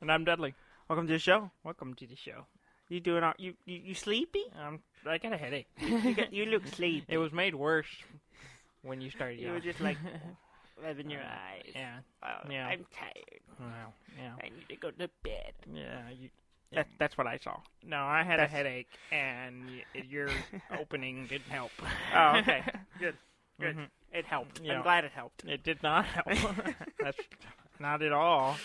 And I'm Dudley. Welcome to the show. Welcome to the show. You doing? You sleepy? I got a headache. You look sleepy. It was made worse when you started. You were just like rubbing your eyes. Yeah. Yeah. I'm tired. Wow. Yeah. I need to go to bed. Yeah. That's what I saw. No, I had a headache, and your opening didn't help. Oh, okay. Good. Mm-hmm. It helped. Yeah. I'm glad it helped. It did not help. That's not at all.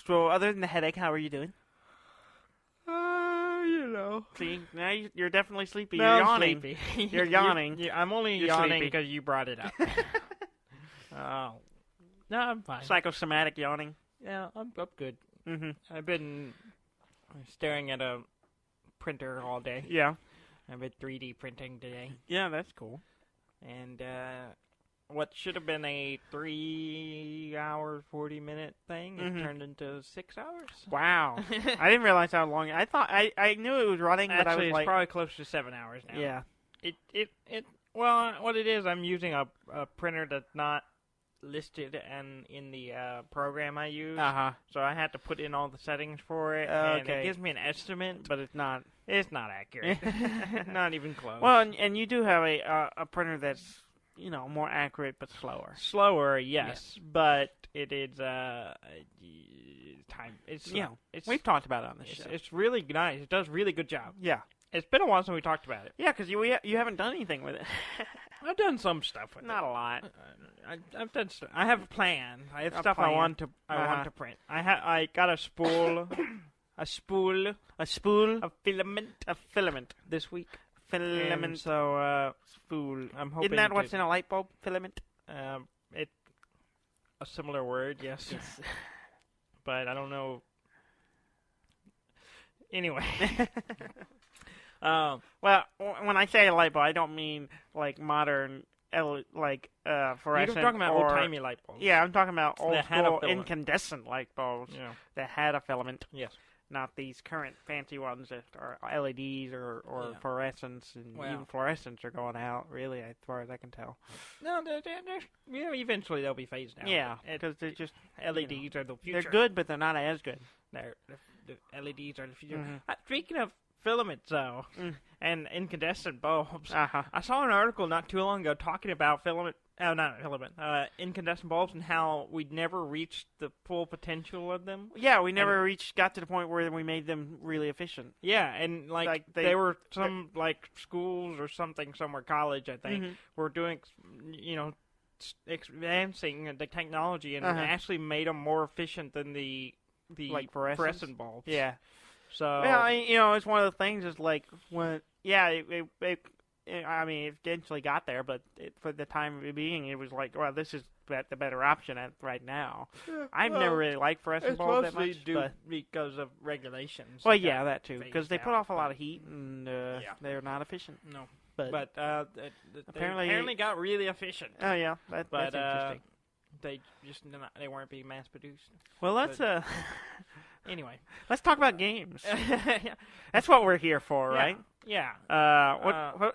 So, other than the headache, how are you doing? You know. See, now you're definitely sleepy. No, You're I'm yawning. sleepy. You're yawning. I'm only You're yawning sleepy. because you brought it up. Oh. No, I'm fine. Psychosomatic yawning. Yeah, I'm good. Mm-hmm. I've been staring at a printer all day. Yeah. I've been 3D printing today. Yeah, that's cool. And what should have been a 3 hour, 40-minute thing, it turned into 6 hours. Wow. I didn't realize how long. I thought I knew it was running, but I was Actually, like, it's probably close to 7 hours now. yeah. Well, what it is, I'm using a printer that's not listed in the program I use. Uh-huh. So I had to put in all the settings for it, and it gives me an estimate, But it's not. it's not accurate. Not even close. Well, and you do have a printer that's, more accurate but slower. Slower, yes, but it is time. It's We've talked about it on this show. it's really nice. It does a really good job. Yeah. It's been a while since we talked about it. Yeah, because you haven't done anything with it. I've done some stuff with Not it. a lot. I've done. I have a plan. I have A stuff plan. I want to print. I got a spool, a spool of filament this week. Filament. And so spool. I'm hoping. Isn't that what's in a light bulb? Filament. It a similar word, yes. But I don't know. Anyway. Well, when I say a light bulb, I don't mean like modern, fluorescent. You're talking about old-timey light bulbs. Yeah, I'm talking about old That had a school filament. incandescent light bulbs Yeah. that had a filament. Yes. Not these current fancy ones that are LEDs or Yeah. fluorescents, and Well. even fluorescents are going out, really, as far as I can tell. No, eventually they'll be phased out. Yeah, because they're just LEDs are the future. they're good, but they're not as good. The LEDs are the future. Mhm. Speaking of filaments, though, and incandescent bulbs, Uh-huh. I saw an article not too long ago talking about incandescent bulbs and how we'd never reached the full potential of them. Yeah, we never got to the point where we made them really efficient. Yeah, and Like, they were some schools or something, somewhere college, I think, Mhm. were doing, advancing the technology and actually made them more efficient than the Like fluorescents? fluorescent bulbs. Yeah. So Yeah, it's one of the things. Is like when, it eventually got there, but for the time being, it was like, well, this is the better option right now. I've never really liked fluorescent bulbs that much, but because of regulations. well, that yeah, got that too, because they phased put out, off a lot of heat, and they're not efficient. No, But, they apparently- apparently got really efficient. oh yeah, that's But interesting. they weren't being mass produced. Well, let's Anyway, let's talk about games. That's what we're here for, right? Yeah.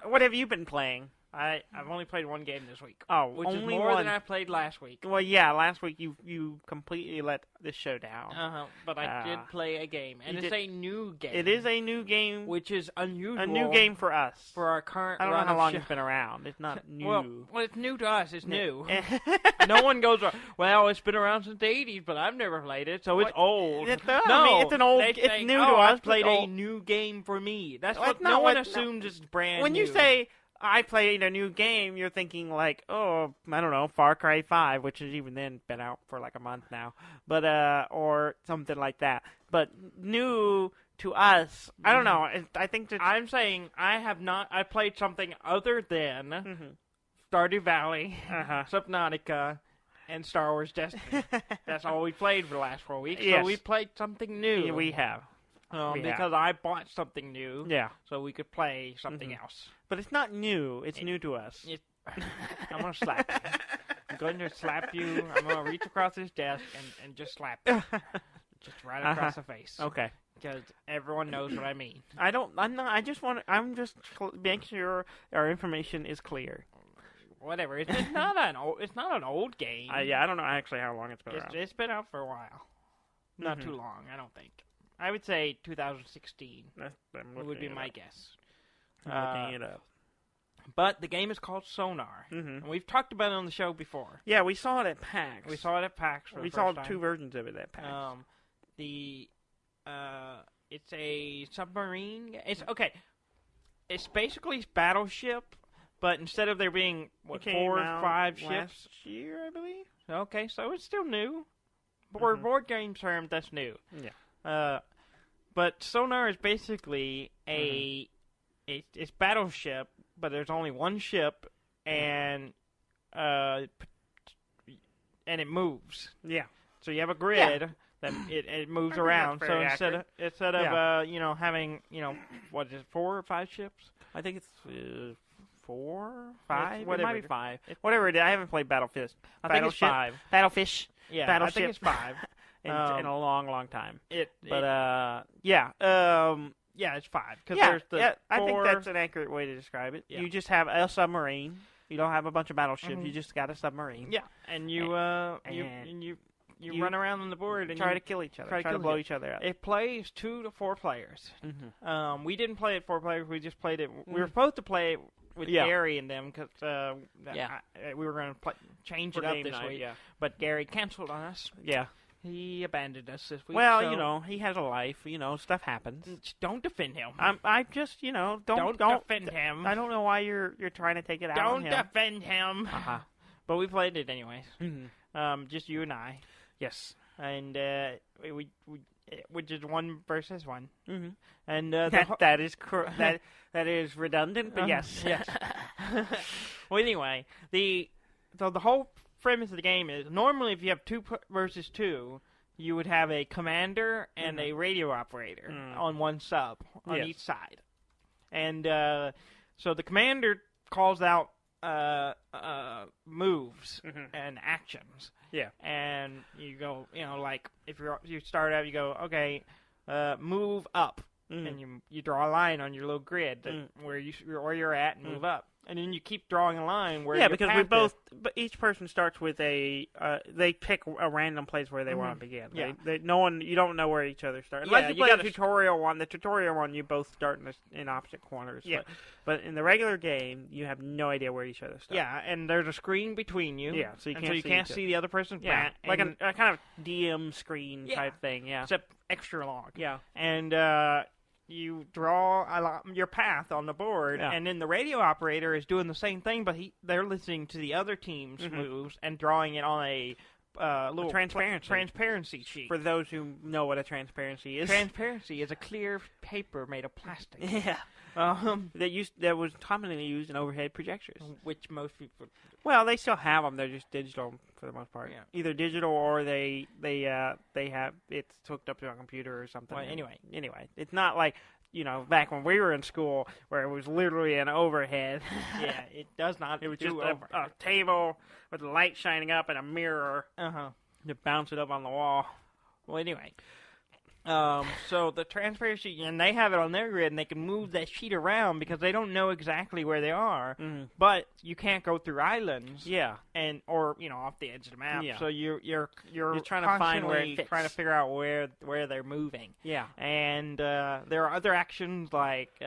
What have you been playing? I've only played one game this week. Oh, which is only more one. than I played last week. Well, yeah, last week you completely let this show down. But I did play a game, and you it's a new game. It is a new game, which is unusual. a new game for us. for our current. I don't know run how of long show- it's been around. It's not new. Well, it's new to us. It's new. no, No one goes, well, it's been around since the 80s, but I've never played it, so it's old. It's It's new to us. I played but a old. new game for me. That's Well, what it's not no one what- assumes it's brand When new. you say I played a new game, you're thinking like, oh, I don't know, Far Cry 5, which has even then been out for like a month now, but or something like that. But new to us, I don't know. I think that I'm saying I played something other than Stardew Valley, Subnautica, and Star Wars Destiny. That's all we played for the last 4 weeks. Yes. So we played something new. we have. Because I bought something new. Yeah. So we could play something else. But it's not new. It's new to us. I'm going to slap you. I'm going to slap you. I'm going to reach across this desk and just slap you. Just right across the face. Okay. Because everyone knows what I mean. I'm just making sure our information is clear. whatever. It's not an old game. Yeah, I don't know actually how long it's been around. It's been out for a while. Not too long, I don't think. I would say 2016 would be my guess. I'm looking it up. But the game is called Sonar. And we've talked about it on the show before. Yeah, we saw it at PAX. We saw it at PAX for We the saw first time. 2 versions of it at PAX. It's a submarine. It's basically Battleship, but instead of there being 4 or 5 ships last year, I believe. Okay, so it's still new. For board game terms, that's new. Yeah. But Sonar is basically it's Battleship, but there's only one ship, and it moves. Yeah. So you have a grid that it moves around. So instead of having what is it, 4 or 5 ships? I think it's 4, 5. Whatever. It might be 5. Whatever it is. I haven't played Battlefish. I think it's 5. Battlefish. Yeah, Battleship. I think it's 5. in a long, long time. Yeah, it's 5. There's the I think 4. that's an accurate way to describe it. Yeah. You just have a submarine. You don't have a bunch of battleships. You just got a submarine. Yeah, and you run around on the board and try to kill each other. Try to blow each other up. It plays 2 to 4 players. We didn't play it 4 players. We just played it. We were supposed to play it with Gary and them because we were going to change it up this week. Yeah. But Gary canceled on us. Yeah. He abandoned us this week. Well, he has a life. Stuff happens. Don't defend him. I just, don't defend him. I don't know why you're trying to take it out on him. Don't defend him. But we played it anyways. Just you and I. Yes. And we which is 1 versus 1. And that is redundant, but yes. Well, anyway, the whole premise of the game is normally if you have 2 versus 2, you would have a commander and a radio operator on one sub on each side, and so the commander calls out moves and actions. Yeah, and you go, like if you start out, you go, okay, move up, and you draw a line on your little grid where you're at and move up. And then you keep drawing a line where because but each person starts with they pick a random place where they want to begin. Yeah. You don't know where each other starts. Unless you play the tutorial one. The tutorial one, you both start in opposite corners. Yeah. But in the regular game, you have no idea where each other starts. Yeah, and there's a screen between you. Yeah, so you can't see the other person's back. Like a kind of DM screen type thing. Yeah, except extra long. Yeah, and you draw your path on the board, and then the radio operator is doing the same thing, but they're listening to the other team's moves and drawing it on a little transparency sheet. For those who know what a transparency is. Transparency is a clear paper made of plastic. Yeah. That was commonly used in overhead projectors. Which most people... Well, they still have them. They're just digital for the most part. Yeah. Either digital or they have it's hooked up to a computer or something. Well, anyway, it's not like back when we were in school where it was literally an overhead. Yeah, it does not. It was just a table with the light shining up and a mirror to bounce it up on the wall. Well, anyway. So the transparency, and they have it on their grid, and they can move that sheet around because they don't know exactly where they are. But you can't go through islands. Yeah, or off the edge of the map. Yeah. So you're trying to find where it fits. Trying to figure out where they're moving. Yeah, and there are other actions like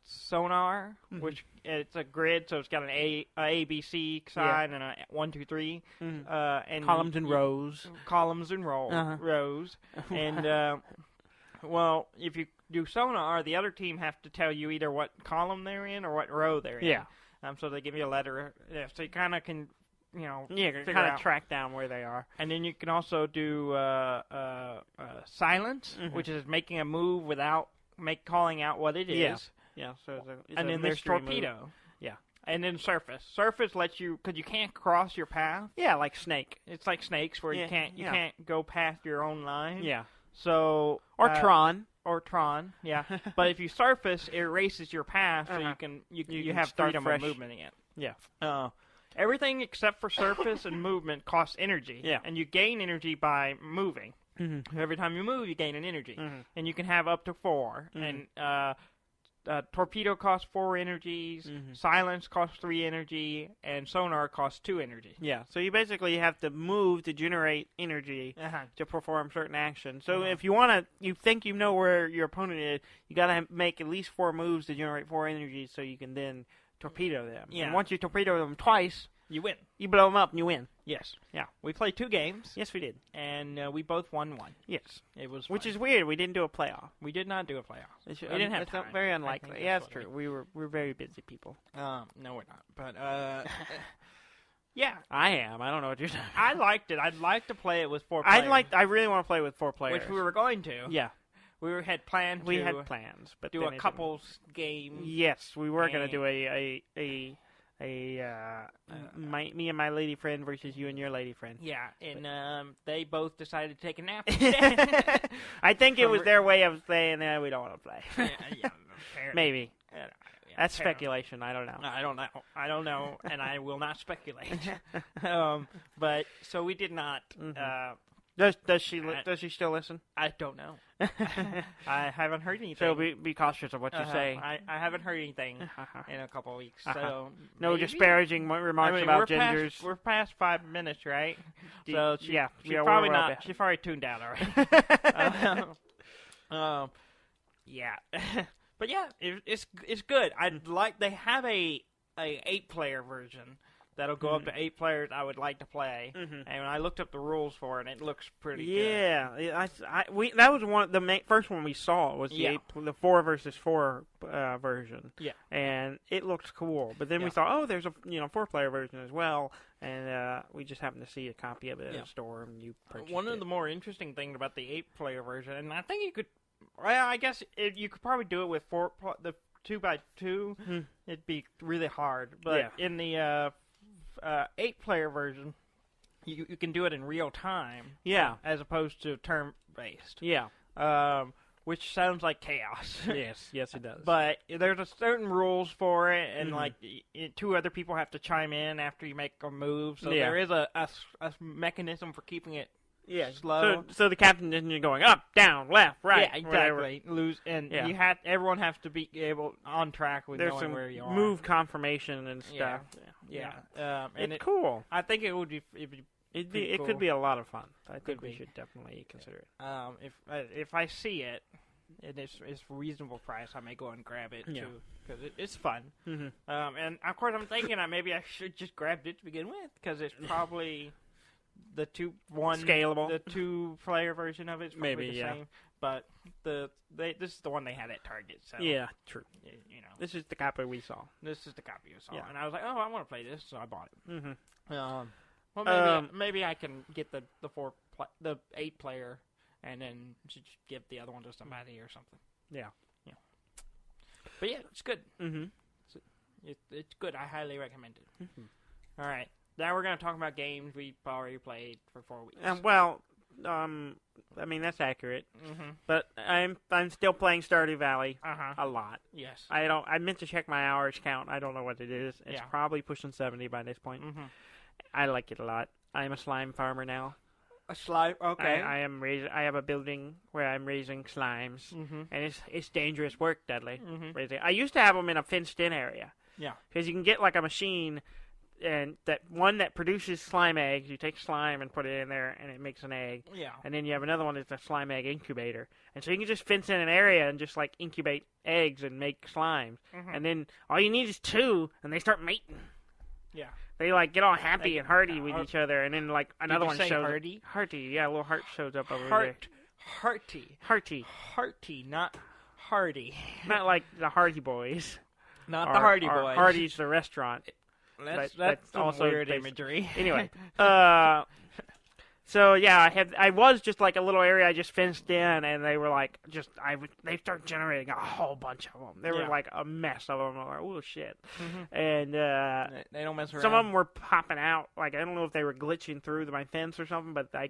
Sonar, which it's a grid, so it's got an A B C sign and a 1 2 3, and columns and rows. Columns and rows, and well, if you do Sonar, the other team have to tell you either what column they're in or what row they're in. Yeah. So they give you a letter. Yeah, so you kind of can. Kind of track down where they are. And then you can also do silence, which is making a move without calling out what it is. Yeah. So and then there's torpedo. Move. Yeah. And then surface. Surface lets you, because you can't cross your path. Yeah, like Snake. It's like Snakes where you can't go past your own line. Yeah. So Tron. Or Tron, yeah. But if you surface, it erases your path, so you have freedom of movement again. Yeah. Everything except for surface and movement costs energy. Yeah. And you gain energy by moving. Every time you move, you gain an energy. And you can have up to 4. And torpedo costs 4 energies, silence costs 3 energy, and sonar costs 2 energy. Yeah, so you basically have to move to generate energy to perform certain actions. So if you think you know where your opponent is, you got to make at least 4 moves to generate 4 energies so you can then torpedo them. Yeah. And once you torpedo them twice, you win. You blow them up and you win. Yes. Yeah. We played 2 games. Yes, we did. And we both won 1. Yes. It was Which fun. is weird. We didn't do a playoff. We did not do a playoff. We didn't have time. It's very unlikely. Yeah, that's true. We We're very busy people. No, we're not. But, yeah. I am. I don't know what you're saying. I liked it. I'd like to play it with 4 players. I really want to play with 4 players. Which we were going to. Yeah. We had planned We had plans, but do then a couples game. Yes, we were going to do me and my lady friend versus you and your lady friend. Yeah, and they both decided to take a nap. I think it was their way of saying, we don't want to play. yeah, Maybe. Yeah, that's speculation. I don't know. I don't know, and I will not speculate. But so we did not. Does she still listen? I don't know. I haven't heard anything. So be cautious of what you say. I haven't heard anything in a couple of weeks. So no maybe. Disparaging remarks about genders. We're past 5 minutes, right? So she's probably not. She's probably tuned out already. Yeah. But yeah, it's good. They have a 8-player version that'll go up to 8 players. I would like to play, and I looked up the rules for it, and it looks pretty good. Yeah, that was the first one we saw was the 4 versus 4 version. Yeah, and it looked cool. But then we thought, there's a 4-player version as well, and we just happened to see a copy of it in the store, and you purchased it. One of the more interesting things about the 8-player version, and I think you could. Well, I guess you could probably do it with the 2x2. It'd be really hard, but in the 8-player version, you can do it in real time. Yeah, as opposed to turn-based. Yeah, which sounds like chaos. yes, it does. But there's a certain rules for it, and 2 other people have to chime in after you make a move. So there is a mechanism for keeping it. Yeah, slow. So the captain isn't going up, down, left, right. Yeah, exactly. Lose, and everyone has to be able on track with knowing where you are. There's some move confirmation and stuff. Yeah. And it's cool. I think it would be. It could be a lot of fun. I think we should definitely consider it. If I see it, and it's a reasonable price, I may go and grab it too because it's fun. And of course, I'm thinking maybe I should just grab it to begin with because it's probably. The 2-player version of it's probably the same, but this is the one they had at Target. So yeah, true. This is the copy we saw. And I was like, I want to play this, so I bought it. Well, maybe I can get the 8-player, and then just give the other one to somebody or something. Yeah. But yeah, it's good. It's good. I highly recommend it. All right. Now we're going to talk about games we've already played for 4 weeks. I mean that's accurate. But I'm still playing Stardew Valley a lot. Yes. I meant to check my hours count. I don't know what it is. It's probably pushing 70 by this point. I like it a lot. I'm a slime farmer now. A slime. Okay. I have a building where I'm raising slimes, and it's dangerous work, Dudley. I used to have them in a fenced-in area. Yeah. Because you can get like a machine. And that one that produces slime eggs, you take slime and put it in there, and it makes an egg. Yeah. And then you have another one that's a slime egg incubator. And so you can just fence in an area and just, incubate eggs and make slimes. And then all you need is 2, and they start mating. Yeah. They, get all happy and hearty with each other, and then, another one shows hearty? Hearty, yeah, a little heart shows up over there. Hearty. Hearty, not hardy. Not like the Hardy Boys. Not the Hardy Boys. Hardy's the restaurant. That's also weird based. imagery. Anyway, so yeah, I was just a little area I just fenced in, and they were they started generating a whole bunch of them. They were a mess of them. I'm like, oh shit, and they don't mess around. Some of them were popping out. I don't know if they were glitching through my fence or something, but I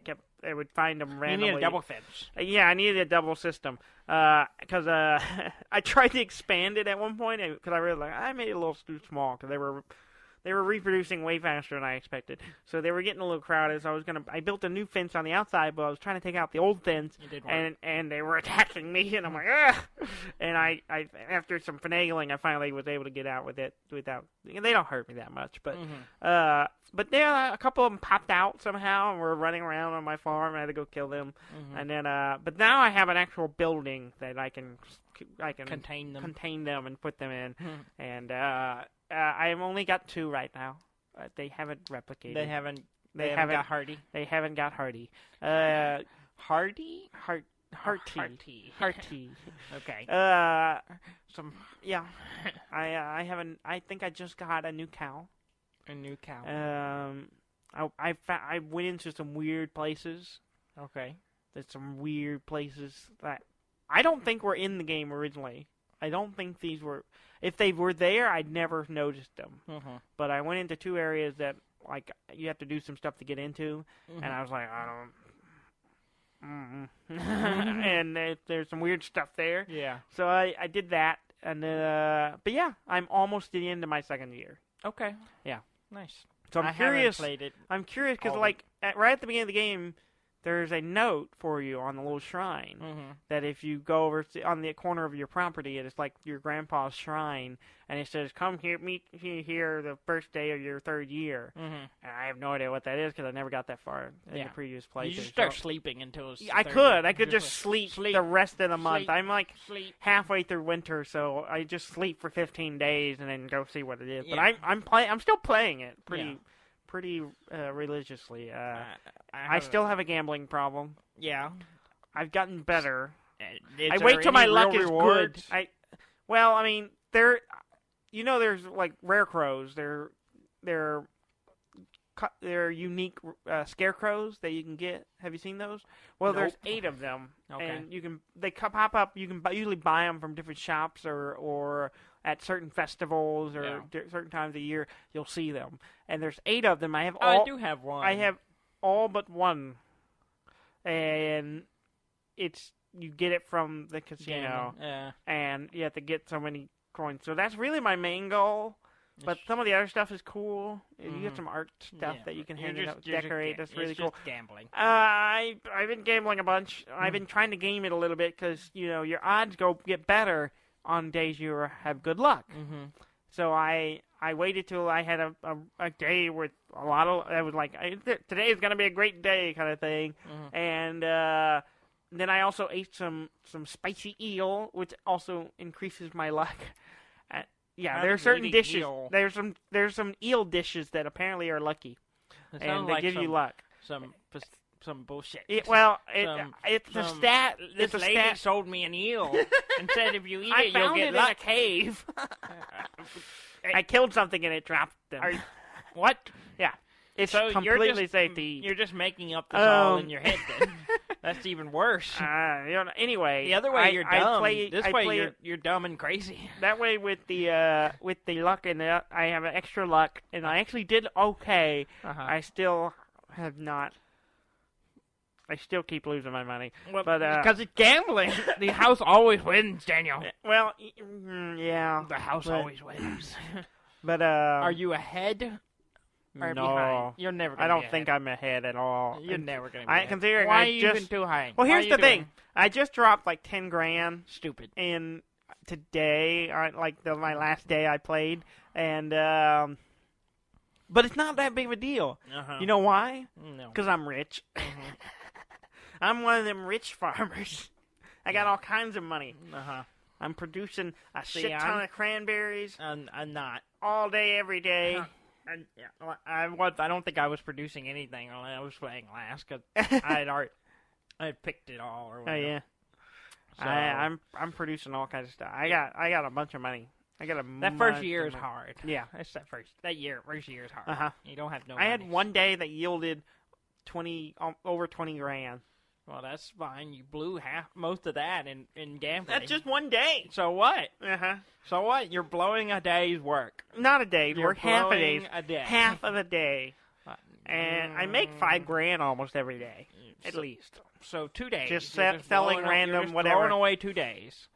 would find them randomly. You need a double fence. Yeah, I needed a double system because I tried to expand it at one point because I realized I made it a little too small because they were reproducing way faster than I expected. So they were getting a little crowded. So I built a new fence on the outside, but I was trying to take out the old fence, and they were attacking me, and I'm like, ugh! And I after some finagling, I finally was able to get out with it without. They don't hurt me that much, but but a couple of them popped out somehow and were running around on my farm. I had to go kill them, and then but now I have an actual building that I can contain them and put them in, and I've only got 2 right now. They haven't replicated. They haven't got hardy. They haven't got hardy. Hardy? Hearty. Okay. I haven't. I think I just got a new cow. A new cow. I went into some weird places. Okay. There's some weird places that I don't think were in the game originally. I don't think these were. If they were there, I'd never noticed them. But I went into 2 areas that, like, you have to do some stuff to get into, and I was like, I don't. And there's some weird stuff there. Yeah. So I did that, and but yeah, I'm almost at the end of my 2nd year. Okay. Yeah. Nice. So I'm curious. Played it. I'm curious because, like, right at the beginning of the game, there's a note for you on the little shrine that if you go over on the corner of your property, it's like your grandpa's shrine, and it says, "Come here, meet me here the first day of your 3rd year." And I have no idea what that is because I never got that far in the previous place. You just start sleeping until it's I could just sleep the rest of the month. I'm like halfway through winter, so I just sleep for 15 days and then go see what it is. Yeah. But I'm still playing it pretty religiously. I still have a gambling problem. Yeah. I've gotten better. I wait till my luck is good. I mean, there's like rare crows. They're unique scarecrows that you can get. Have you seen those? Well, there's 8 of them, and they pop up. You can usually buy them from different shops or at certain festivals or certain times of year. You'll see them, and there's 8 of them. I do have one. I have all but one, and you get it from the casino, and you have to get so many coins. So that's really my main goal. But some of the other stuff is cool. You get some art stuff that you can decorate. That's really cool. Just gambling. I've been gambling a bunch. I've been trying to game it a little bit because your odds get better on days you have good luck. So I waited till I had a day with a lot of. I was like, today is gonna be a great day, kind of thing. And then I also ate some spicy eel, which also increases my luck. Yeah, there are certain dishes. Eel. There's some eel dishes that apparently are lucky, and they give you luck. Some bullshit. It's a stat. This lady sold me an eel and said if you eat it, you'll get luck. I found it in a cave. I killed something and it dropped them. What? Yeah, it's completely safe to eat. You're just making up this all in your head. Then that's even worse. Anyway, the other way you're dumb. This way you're dumb and crazy. That way with the luck and I have extra luck and I actually did okay. I still have not. I still keep losing my money. Well, but because it's gambling. The house always wins, Daniel. Well, yeah. The house always wins. But are you ahead? Or no, behind? You're never. I don't think I'm ahead at all. You're never gonna be. I consider. Why are you even too high? Well, here's the thing. I just dropped like 10 grand. Stupid. In today, my last day I played, and but it's not that big of a deal. You know why? No. Because I'm rich. I'm one of them rich farmers. I got all kinds of money. I'm producing a shit ton of cranberries. I'm not. All day, every day. I don't think I was producing anything when I was playing last because I had picked it all or whatever. Oh yeah. So, I'm producing all kinds of stuff. I got a bunch of money. That first year is hard. Yeah, it's first year is hard. You don't have no. I had one day that yielded over 20 grand. Well, that's fine. You blew most of that in gambling. That's just one day. So what? So what? You're blowing a day's work. Not a day's work. Half a day. Half of a day. And I make 5 grand almost every day, at least. So 2 days. Just selling random whatever. Throwing away 2 days.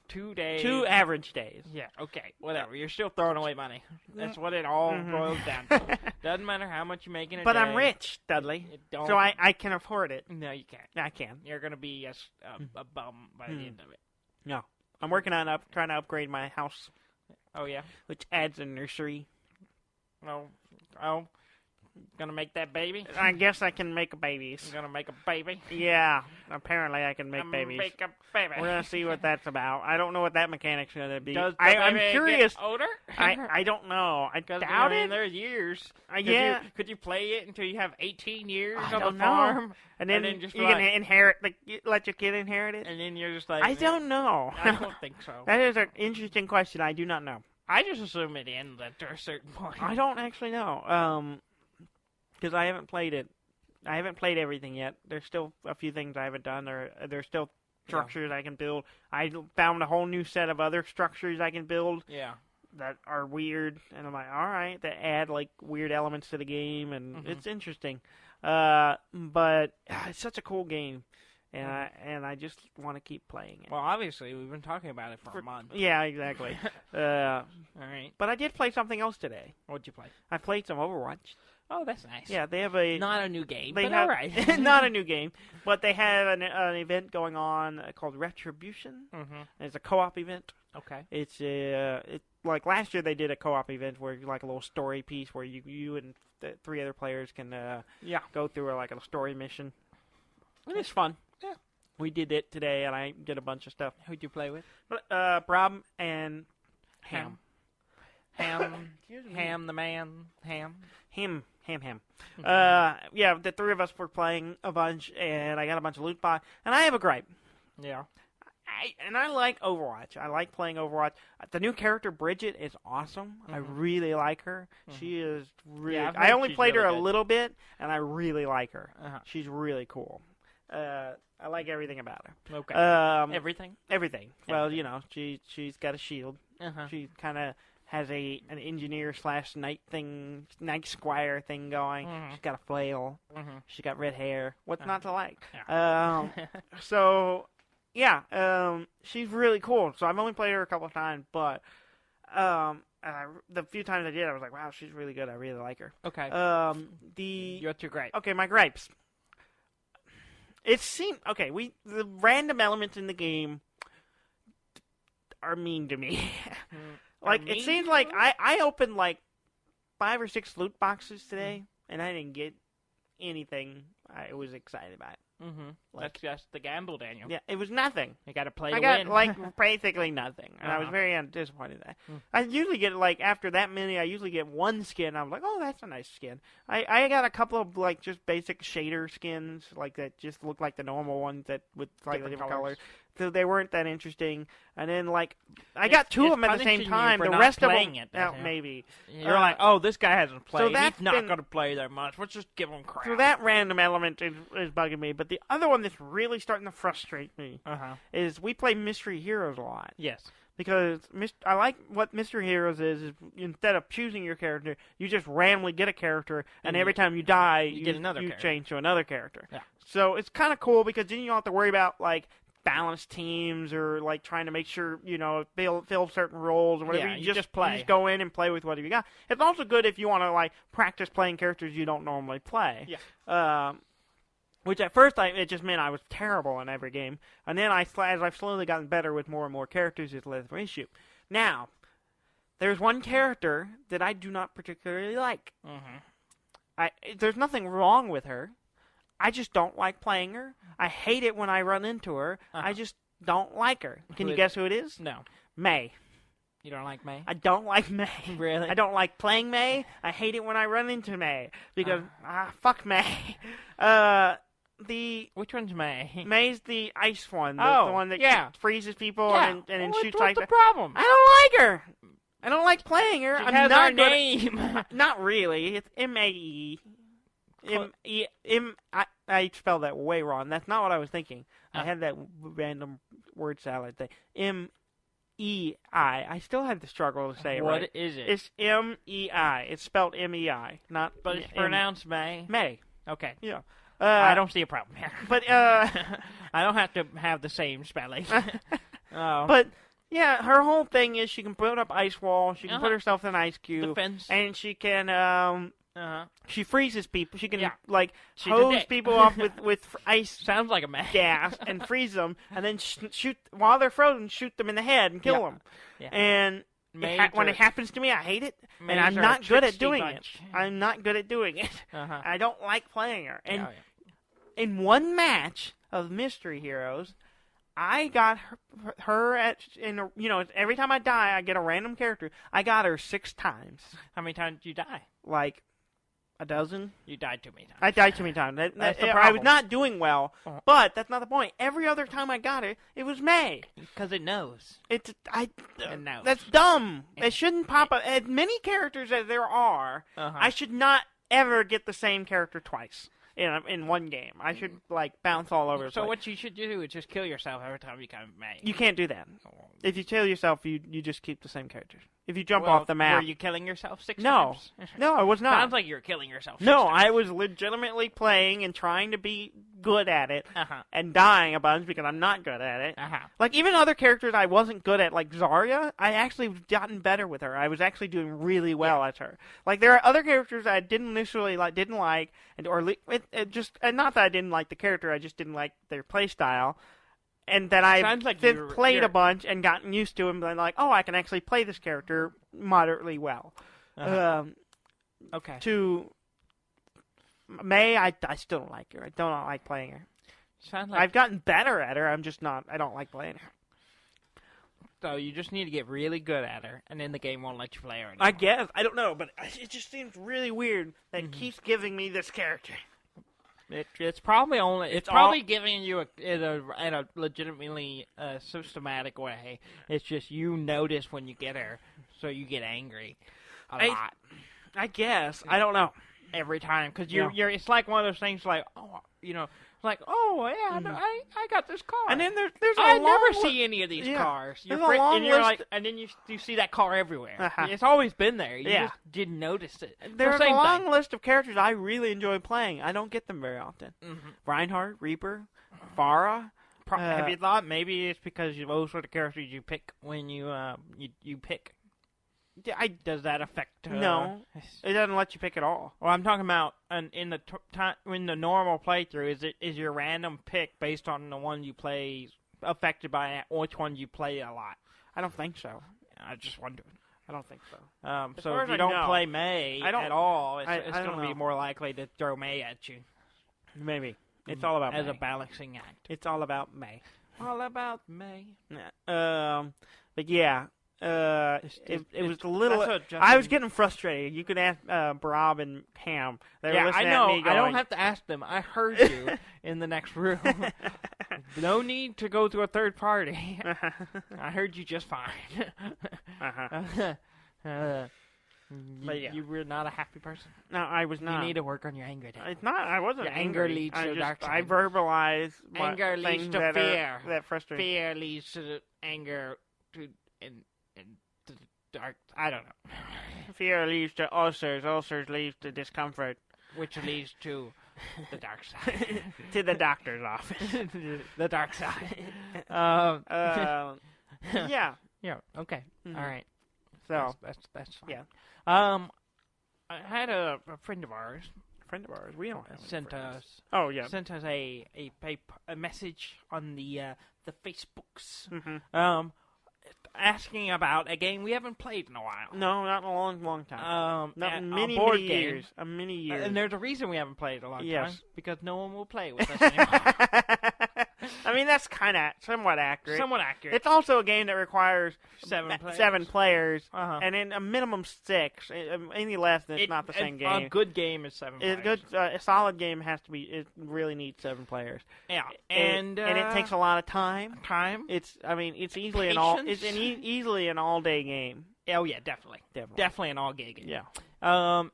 2 days. 2 average days. Yeah, okay, whatever. You're still throwing away money. That's what it all boils down to. Doesn't matter how much you make in a day. But I'm rich, Dudley. So I can afford it. No, you can't. I can. You're going to be a bum by the end of it. No. I'm working on trying to upgrade my house. Oh, yeah? Which adds a nursery. Oh. Gonna make that baby? I guess I can make babies. I'm gonna make a baby? Yeah, apparently I can make babies. Make a baby. We're gonna see what that's about. I don't know what that mechanic's gonna be. Does the I'm baby curious. Get older? I don't know. I doubt it. There's years. Yeah. Could you play it until you have 18 years I on don't the know. farm? And then just you can inherit, let your kid inherit it? And then you're just like... I don't know. I don't think so. That is an interesting question. I do not know. I just assume it ends after a certain point. I don't actually know. Because I haven't played it. I haven't played everything yet. There's still a few things I haven't done. There's still structures I can build. I found a whole new set of other structures I can build. Yeah. That are weird, and I'm like, all right, that add like weird elements to the game, and it's interesting. But it's such a cool game, and I just want to keep playing it. Well, obviously, we've been talking about it for a month. Yeah, exactly. All right. But I did play something else today. What'd you play? I played some Overwatch. Oh, that's nice. Yeah, they have not a new game, but all right. Not a new game, but they have an event going on called Retribution. It's a co-op event. Okay. It's like last year they did a co-op event where like a little story piece where you and 3 other players can go through like a story mission. It's fun. Yeah. We did it today, and I did a bunch of stuff. Who'd you play with? Brob and Ham. Ham the man. Ham. Him. Yeah, the 3 of us were playing a bunch, and I got a bunch of loot box, and I have a gripe. Yeah. I like Overwatch. I like playing Overwatch. The new character, Bridget, is awesome. I really like her. She is really... Yeah, I only played really her good. a little bit, and I really like her. She's really cool. I like everything about her. Okay. Everything? Everything. Well, you know, she's got a shield. She kind of has an engineer / night squire thing going. She's got a flail. She's got red hair. What's not to like? Yeah. So, yeah, she's really cool. So I've only played her a couple of times, but the few times I did, I was like, wow, she's really good. I really like her. Okay. What's your gripe? Okay, my gripes. It seemed the random elements in the game are mean to me. Like it seems like I opened like 5 or 6 loot boxes today, and I didn't get anything I was excited about. That's just the gamble, Daniel. Yeah, it was nothing. You got to play I to got win. like basically nothing, and I was very disappointed in that. I usually get like after that many, I usually get 1 skin. I'm like, oh, that's a nice skin. I got a couple of like just basic shader skins, like that just look like the normal ones that with slightly different colors. So they weren't that interesting. And then like I got 2 of them at the same time. The rest of them, maybe you're like, oh, this guy hasn't played. So that's he's not going to play that much. Let's just give him crap. So that random element is bugging me. But the other one that's really starting to frustrate me is we play Mystery Heroes a lot. Yes. Because I like what Mystery Heroes is instead of choosing your character, you just randomly get a character, and every time you die, you get another character. change to another character. Yeah. So it's kind of cool because then you don't have to worry about like balanced teams or like trying to make sure fill certain roles or whatever. Yeah, you just play. You just go in and play with whatever you got. It's also good if you want to like practice playing characters you don't normally play. Yeah. Which at first it just meant I was terrible in every game, and then as I've slowly gotten better with more and more characters, it's less of an issue. Now, there's one character that I do not particularly like. There's nothing wrong with her. I just don't like playing her. I hate it when I run into her. I just don't like her. Can you guess who it is? No. May. You don't like May? I don't like May. Really? I don't like playing May. I hate it when I run into May because fuck May. Which one's May? May's the ice one. The one that freezes people and then shoots like that. What's the problem? I don't like her. I don't like playing her. She has our name. Not really. It's M-A-E. I spelled that way wrong. That's not what I was thinking. I had that random word salad thing. M-E-I. I still had to struggle to say it right. What is it? It's M-E-I. It's spelled M-E-I. But it's pronounced May? May. Okay. Yeah. I don't see a problem here. But I don't have to have the same spelling. But Yeah, her whole thing is she can put up ice walls, she can put herself in an ice cube, Defense. and she can, she freezes people. She can, She hose people off with ice Sounds like a man. gas and freeze them, and then shoot, while they're frozen, shoot them in the head and kill them. Yeah. And when it happens to me, I hate it, and I'm not good at doing it. I'm not good at doing it. I don't like playing her. And in one match of Mystery Heroes, I got her every time I die, I get a random character. I got her 6 times. How many times did you die? Like a dozen. You died too many times. I died too many times. That's the I problem. was not doing well, but that's not the point. Every other time I got it was May. Because it knows. It knows. That's dumb. It shouldn't pop up. As many characters as there are, I should not ever get the same character twice in one game. I should bounce all over the place. So what you should do is just kill yourself every time you come May. You can't do that. If you kill yourself, you just keep the same characters. If you jump off the map. Were you killing yourself 6 times? No, I was not. Sounds like you were killing yourself 6 No, times. I was legitimately playing and trying to be good at it and dying a bunch because I'm not good at it. Like, even other characters I wasn't good at, like Zarya, I actually gotten better with her. I was actually doing really well at her. Like, there are other characters I didn't initially didn't like, and not that I didn't like the character, I just didn't like their play style. And then I played a bunch and gotten used to him, and I can actually play this character moderately well. Okay. To May, I still don't like her. I don't like playing her. I've gotten better at her. I'm just not. I don't like playing her. So you just need to get really good at her, and then the game won't let you play her anymore. I guess. I don't know, but it just seems really weird that it keeps giving me this character. It's probably giving you in a legitimately systematic way. It's just you notice when you get her, so you get angry a lot. I guess. I don't know. Every time, because you're it's like one of those things I got this car, and then there's I never see any of these cars. And then you see that car everywhere. It's always been there. You just didn't notice it. There's a long list of characters I really enjoy playing. I don't get them very often. Reinhardt, Reaper, Pharah. Have you thought maybe it's because those are the characters you pick when you pick? Does that affect? No, it doesn't let you pick at all. Well, I'm talking about in the normal playthrough. Is your random pick based on the one you play affected by which one you play a lot? I don't think so. I just wondered. I don't think so. So if you don't play May at all, it's going to be more likely to throw May at you. Maybe it's all about as May. A balancing act. It's all about May. All about May. But yeah. It was a little. I was getting frustrated. You could ask Brab and Cam. They were listening I know. At me going, I don't have to ask them. I heard you in the next room. No need to go to a third party. I heard you just fine. But you were not a happy person. No, I was not. You need to work on your anger. Dan. It's not. I wasn't. Your anger leads to dark side. I verbalize. Anger leads to fear. That frustrates. Fear leads to anger. And the dark. I don't know. Fear leads to ulcers. Ulcers leads to discomfort, which leads to the dark side. To the doctor's office. The dark side. Yeah. Yeah. Okay. All right. So that's fine. Yeah. I had a friend of ours. We don't have sent us. Oh yeah. Sent us a message on the Facebooks. Asking about a game we haven't played in a while. No, not in a long time. Not many years. Many years. And there's a reason we haven't played it a long time. Because no one will play with us anymore. I mean, that's kind of somewhat accurate. Somewhat accurate. It's also a game that requires 7 players, and in a minimum 6. Any less, than it's not the same game. A good game is 7 players. A solid game has to be. It really needs 7 players. Yeah, and it takes a lot of time. It's easily easily an all-day game. Oh yeah, definitely an all-day game. Yeah.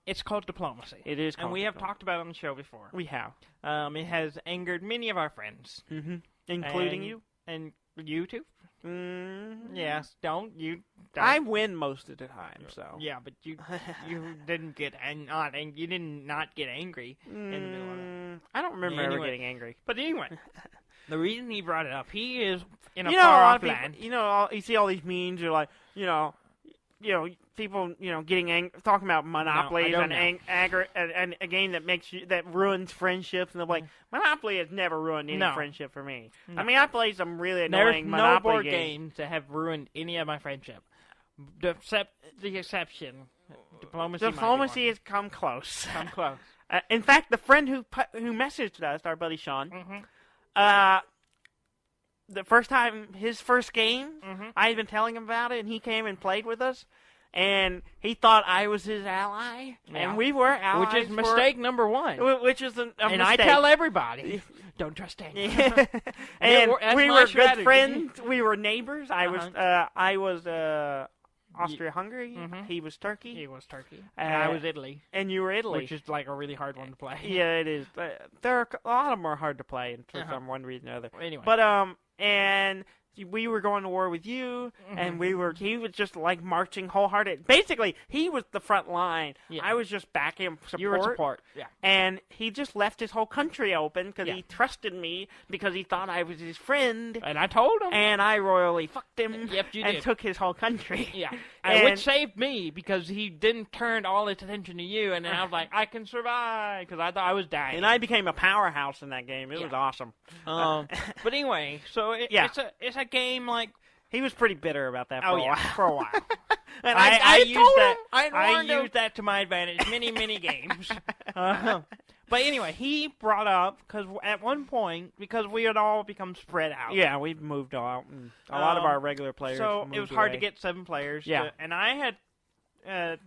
It's called Diplomacy. It is, and we have talked about it on the show before. We have. It has angered many of our friends, including you and you too. Yes, don't. I win most of the time, so yeah, but you didn't get you did not get angry in the middle of it. I don't remember ever getting angry. But anyway, The reason he brought it up, he is in a a far lot off of land. people, you see all these memes. You're like, people, getting talking about monopolies don't and and a game that ruins friendships, and they're like, Monopoly has never ruined any friendship for me. No. I mean, I played some really There's annoying no Monopoly board games. games that have ruined any of my friendship. The exception, diplomacy. Diplomacy has come close. Come close. In fact, the friend who messaged us, our buddy Sean, the first time, his first game, I had been telling him about it, and he came and played with us, and he thought I was his ally, and we were allies. Which is mistake number one. Which is a and mistake. I tell everybody, don't trust anyone. And we were strategy. good friends. We were neighbors. I was Austria-Hungary. He was Turkey. He was Turkey. And I was Italy. And you were Italy. Which is like a really hard one to play. Yeah, it is. There are a lot of them are hard to play for some one reason or other. Anyway. But and we were going to war with you, and he was just like marching wholehearted. Basically, he was the front line. Yeah. I was just backing support. You were support, yeah. And he just left his whole country open because he trusted me because he thought I was his friend. And I told him. And I royally fucked him. Yep, you and did. took his whole country. Yeah. Which saved me because he didn't turn all his attention to you, and then I was like, I can survive because I thought I was dying. And I became a powerhouse in that game. It was awesome. But anyway, so it's a game like. He was pretty bitter about that for a while. And I used that to my advantage many games. But anyway, he brought up, because at one point, because we had all become spread out. Yeah, we've moved out. And a lot of our regular players So moved it was hard away. to get 7 players. Yeah. And I had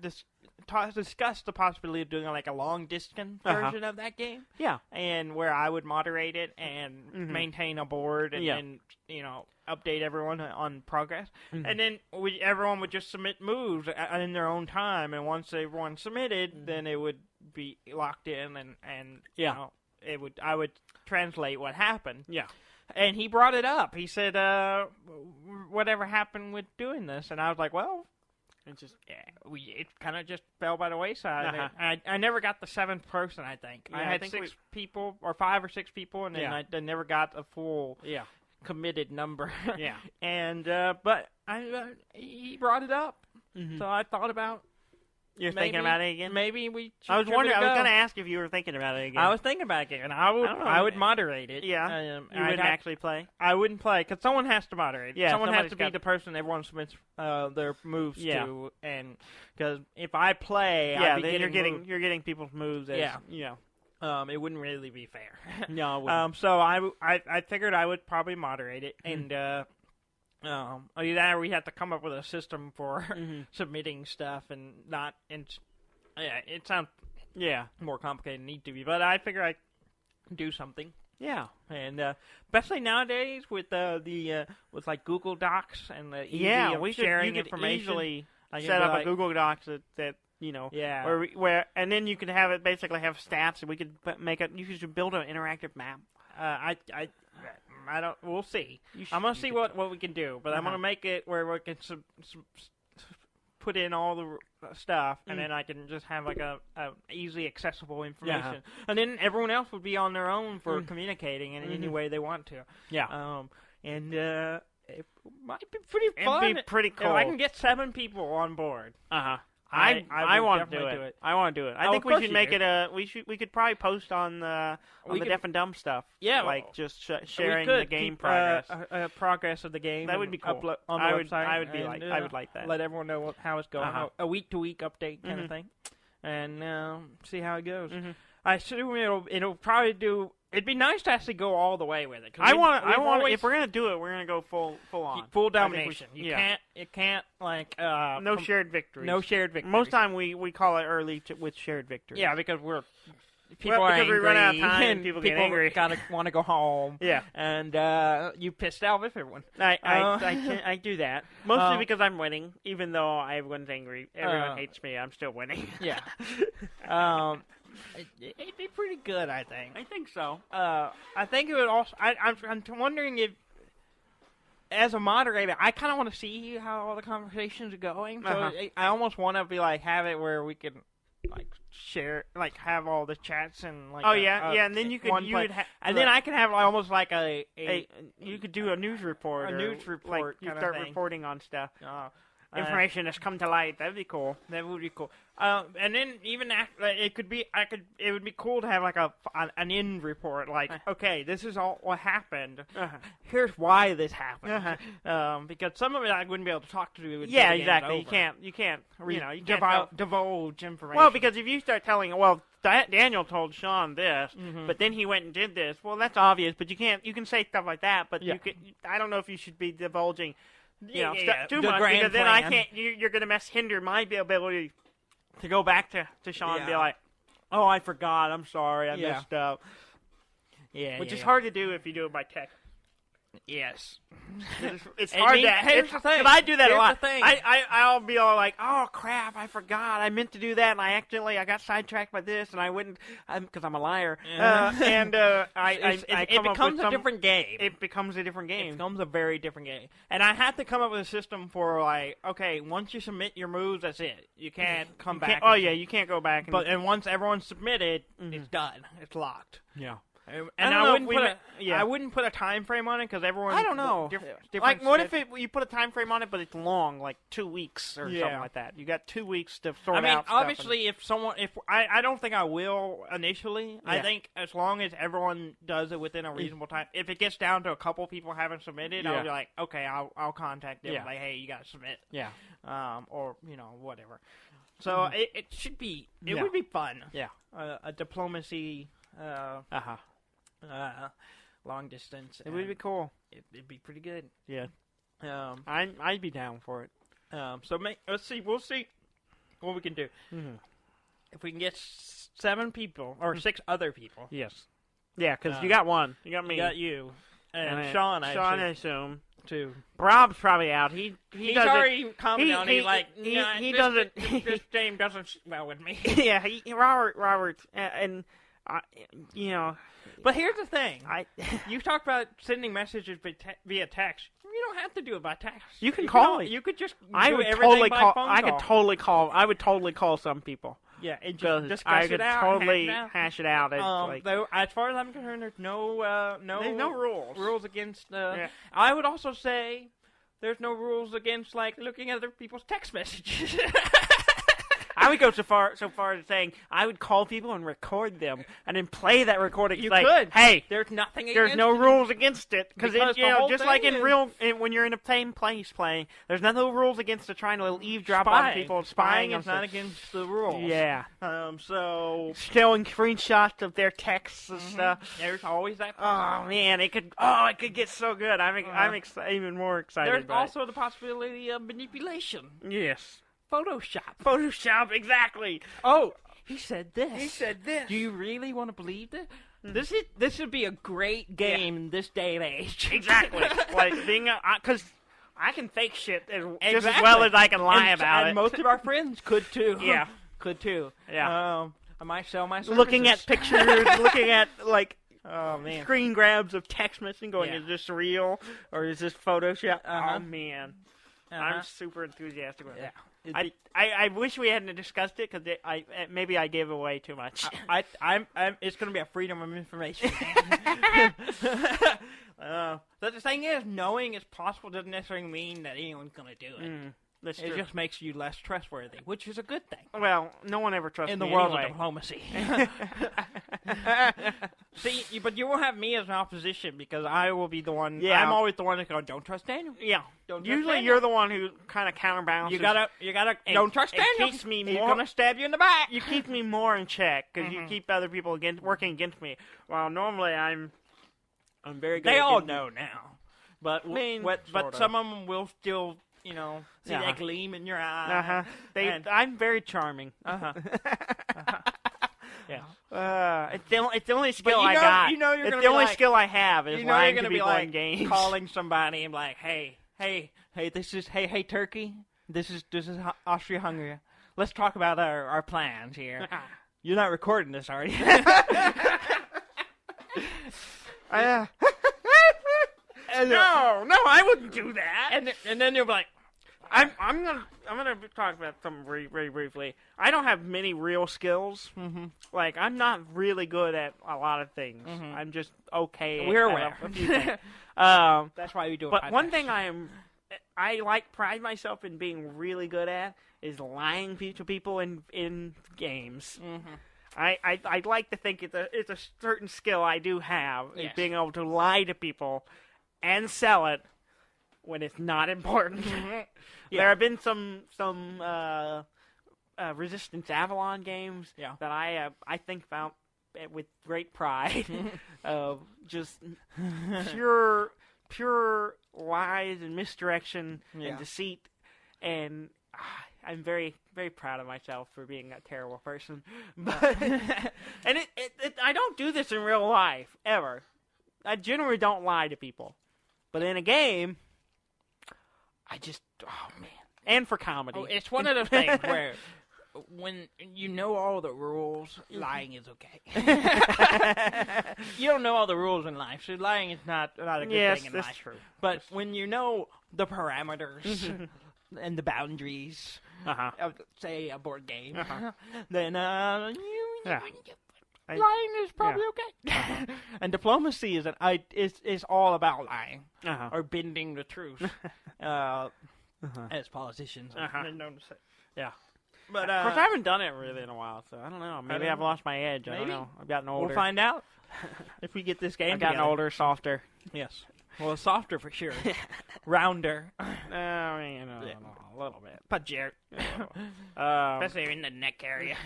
discussed the possibility of doing like a long distance version of that game. Yeah. And where I would moderate it and maintain a board and update everyone on progress. And then everyone would just submit moves in their own time, and once everyone submitted, then it would be locked in, and I would translate what happened. Yeah. And he brought it up. He said, whatever happened with doing this? And I was like, well, it kind of just fell by the wayside. I never got the 7th person, I think. Yeah, I had 6 people, or 5 or 6 people, and then I never got a full committed number. Yeah. And, but he brought it up. So I thought about. You're thinking about it again? Maybe we should I was wondering. I was going to ask if you were thinking about it again. I was thinking about it again, and I would moderate it. Yeah. You wouldn't actually play? I wouldn't play, because someone has to moderate. Yeah, someone has to be the person everyone submits their moves to, and because if I play, I'd be then you're getting people's moves. As, it wouldn't really be fair. No, it wouldn't. So I figured I would probably moderate it, and we have to come up with a system for submitting stuff, and not. It sounds more complicated than it need to be, but I figure I do something. Yeah, and especially nowadays with with like Google Docs and the easy of sharing information. Easily set up a Google Docs that where and then you could have it basically have stats, and we could make it. You should build an interactive map. I don't. We'll see. I'm gonna see what we can do, but I'm gonna make it where we can put in all the stuff, and then I can just have like a easily accessible information, and then everyone else would be on their own for communicating in any way they want to. Yeah. And it might be pretty fun. It'd be pretty cool. If I can get 7 people on board. I want to do it. I want to do it. I think we should make it we could probably post on the Deaf and Dumb stuff. Yeah, like just sharing the game progress. Progress of the game. That would be cool. On the website. I would like that. Let everyone know how it's going. A week-to-week update kind of thing, and see how it goes. I assume it'll probably do. It'd be nice to actually go all the way with it. I want. If we're gonna do it, we're gonna go full on. Full domination. It can't like no shared victories. No shared victories. Most time we call it early with shared victories. Yeah, because people are angry, we run out of time and people get angry. Gotta want to go home. Yeah, and you pissed off with everyone. I do that mostly because I'm winning, even though everyone's angry. Everyone hates me. I'm still winning. Yeah. It'd be pretty good, I think. I think so. I think it would also. I'm wondering if, as a moderator, I kind of want to see how all the conversations are going. So I almost want to be like have it where we can like share, like have all the chats and like. Oh yeah, and then you could then I can have almost like you could do a news report. Like you start reporting on stuff. Information that's come to light. That'd be cool. That would be cool. And then even after, it would be cool to have like an end report. Like, okay, this is all what happened. Here's why this happened. Because some of it I wouldn't be able to talk to you. Yeah, exactly. You can't divulge information. Well, because if you start telling, Daniel told Sean this, but then he went and did this. Well, that's obvious, but you can say stuff like that, but I don't know if you should be divulging. Too much, because then I can't. You're going to hinder my ability to go back to Sean and be like, "Oh, I forgot. I'm sorry. I messed up." Which is hard to do if you do it by text. Yes. It's hard to. Here's the thing. I do that a lot. I'll be all like, "Oh crap! I forgot. I meant to do that, and I got sidetracked by this, and I wouldn't because I'm a liar." It becomes a different game. It becomes a different game. It becomes a very different game. And I have to come up with a system for like, okay, once you submit your moves, that's it. You can't come back. You can't go back. And once everyone's submitted, it's done. It's locked. Yeah. And I wouldn't put a time frame on it because everyone. I don't know. Different what if you put a time frame on it, but it's long, like 2 weeks or something like that? You got 2 weeks to sort out stuff. Obviously, if I don't think I will initially. Yeah. I think as long as everyone does it within a reasonable time. If it gets down to a couple people haven't submitted, I'll be like, okay, I'll contact them. Like, hey, you got to submit. Yeah. Or whatever. So it should be. It would be fun. Yeah. A diplomacy. Long distance. It would be cool. It'd be pretty good. Yeah. I'd be down for it. Let's see. We'll see what we can do. If we can get 7 people or 6 other people. Yes. Yeah, because you got one. You got me. You got you. And Sean, I assume. Too. Rob's probably out. He's already commented on it. He's like, he doesn't. This game doesn't well with me. Yeah, Robert, and But here's the thing. You talked about sending messages via text. You don't have to do it by text. You can call me. You could just I would totally call. I would totally call some people. Yeah, and just discuss it out. Totally hash it out. Though, as far as I'm concerned, there's no rules. Rules against. I would also say there's no rules against like looking at other people's text messages. I would go so far as saying I would call people and record them and then play that recording. You could. Hey, there's nothing. There's no rules against it because just like in when you're in a same place playing, there's no rules against trying to eavesdrop on people. Spying is not against the rules. Yeah. So showing screenshots of their texts and stuff. There's always that. Oh man, it could get so good. I'm even more excited. There's also the possibility of manipulation. Yes. Photoshop, exactly. Oh, he said this. Do you really want to believe this? This would be a great game in this day and age. Exactly. Like being because I can fake shit just as well as I can lie about it. And most of our friends could too. Yeah, could too. Yeah. I might sell my services. Looking at pictures, looking at like. Oh man! Screen grabs of text messaging going, is this real or is this Photoshop? Oh man, I'm super enthusiastic about it. Yeah. I wish we hadn't discussed it because maybe I gave away too much. It's going to be a freedom of information. But the thing is, knowing it's possible doesn't necessarily mean that anyone's going to do it. It just makes you less trustworthy, which is a good thing. Well, no one ever trusts me in the world of diplomacy. See, but you won't have me as an opposition because I will be the one. Yeah. I'm always the one that's going, don't trust Daniel. Yeah. Usually you're the one who kind of counterbalances. You gotta don't trust Daniel. Keeps me He's going to stab you in the back. You keep me more in check because you keep other people working against me. While normally I'm very good. They all know now. But some of them will still, see that gleam in your eye. I'm very charming. Yeah. It's the only skill I got. It's the only skill I have is lying to people in games. Calling somebody and like, hey, Turkey, this is Austria-Hungary. Let's talk about our plans here. You're not recording this, are you? No, I wouldn't do that. And then you'll be like, I'm gonna talk about something very, very briefly. I don't have many real skills. Like, I'm not really good at a lot of things. I'm just okay. We're at aware. a few things. That's why we do it. But one thing I pride myself in being really good at is lying to people in games. I'd like to think it's a certain skill I do have, is being able to lie to people and sell it when it's not important. There have been some Resistance Avalon games that I think about with great pride of just pure lies and misdirection and deceit, and I'm very, very proud of myself for being a terrible person. But and I don't do this in real life ever. I generally don't lie to people, but in a game, I just man. And for comedy, it's one of those things where when you know all the rules, lying is okay. You don't know all the rules in life, so lying is not a good thing in life. Yes, that's true. But when you know the parameters and the boundaries of, say, a board game, then lying is probably okay. And diplomacy is all about lying or bending the truth, as politicians are known to say. Yeah. But, of course, I haven't done it really in a while, so I don't know. Maybe I've lost my edge. I don't know. I've gotten older. We'll find out if we get this game I've gotten older, softer. Yes. Well, softer for sure. Rounder. A little bit. Pudgier. Especially in the neck area.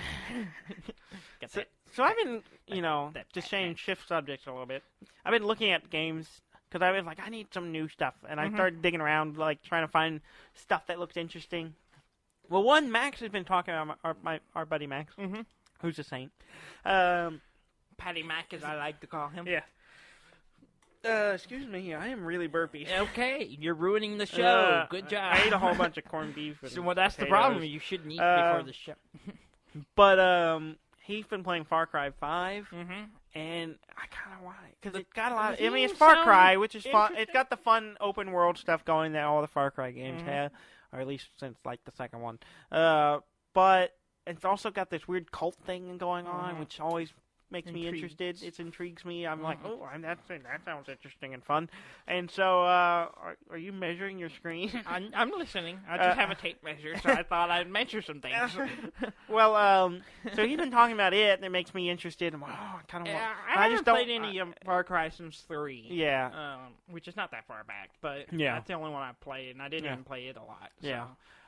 So I've been, just shift subjects a little bit. I've been looking at games because I was like, I need some new stuff. And I started digging around, like, trying to find stuff that looks interesting. Well, one, Max has been talking about our buddy Max, who's a saint. Patty Mac, as I like to call him. Yeah. Excuse me, I am really burpy. Okay, you're ruining the show. Good job. I ate a whole bunch of corned beef. So, that's the problem. You shouldn't eat before the show. But he's been playing Far Cry 5, and I kind of want it because it's got a lot. It's Far Cry, which is fun. It's got the fun open world stuff going that all the Far Cry games have. Or at least since, like, the second one. But it's also got this weird cult thing going on, which always makes me interested. It intrigues me. I'm like, that sounds interesting and fun. And so, are you measuring your screen? I'm listening. I just have a tape measure, so I thought I'd measure some things. Well, so he's been talking about it, and it makes me interested. I'm like, I kind of want. I haven't played any Far Cry since 3. Yeah. Which is not that far back, but that's the only one I played, and I didn't even play it a lot. So. Yeah.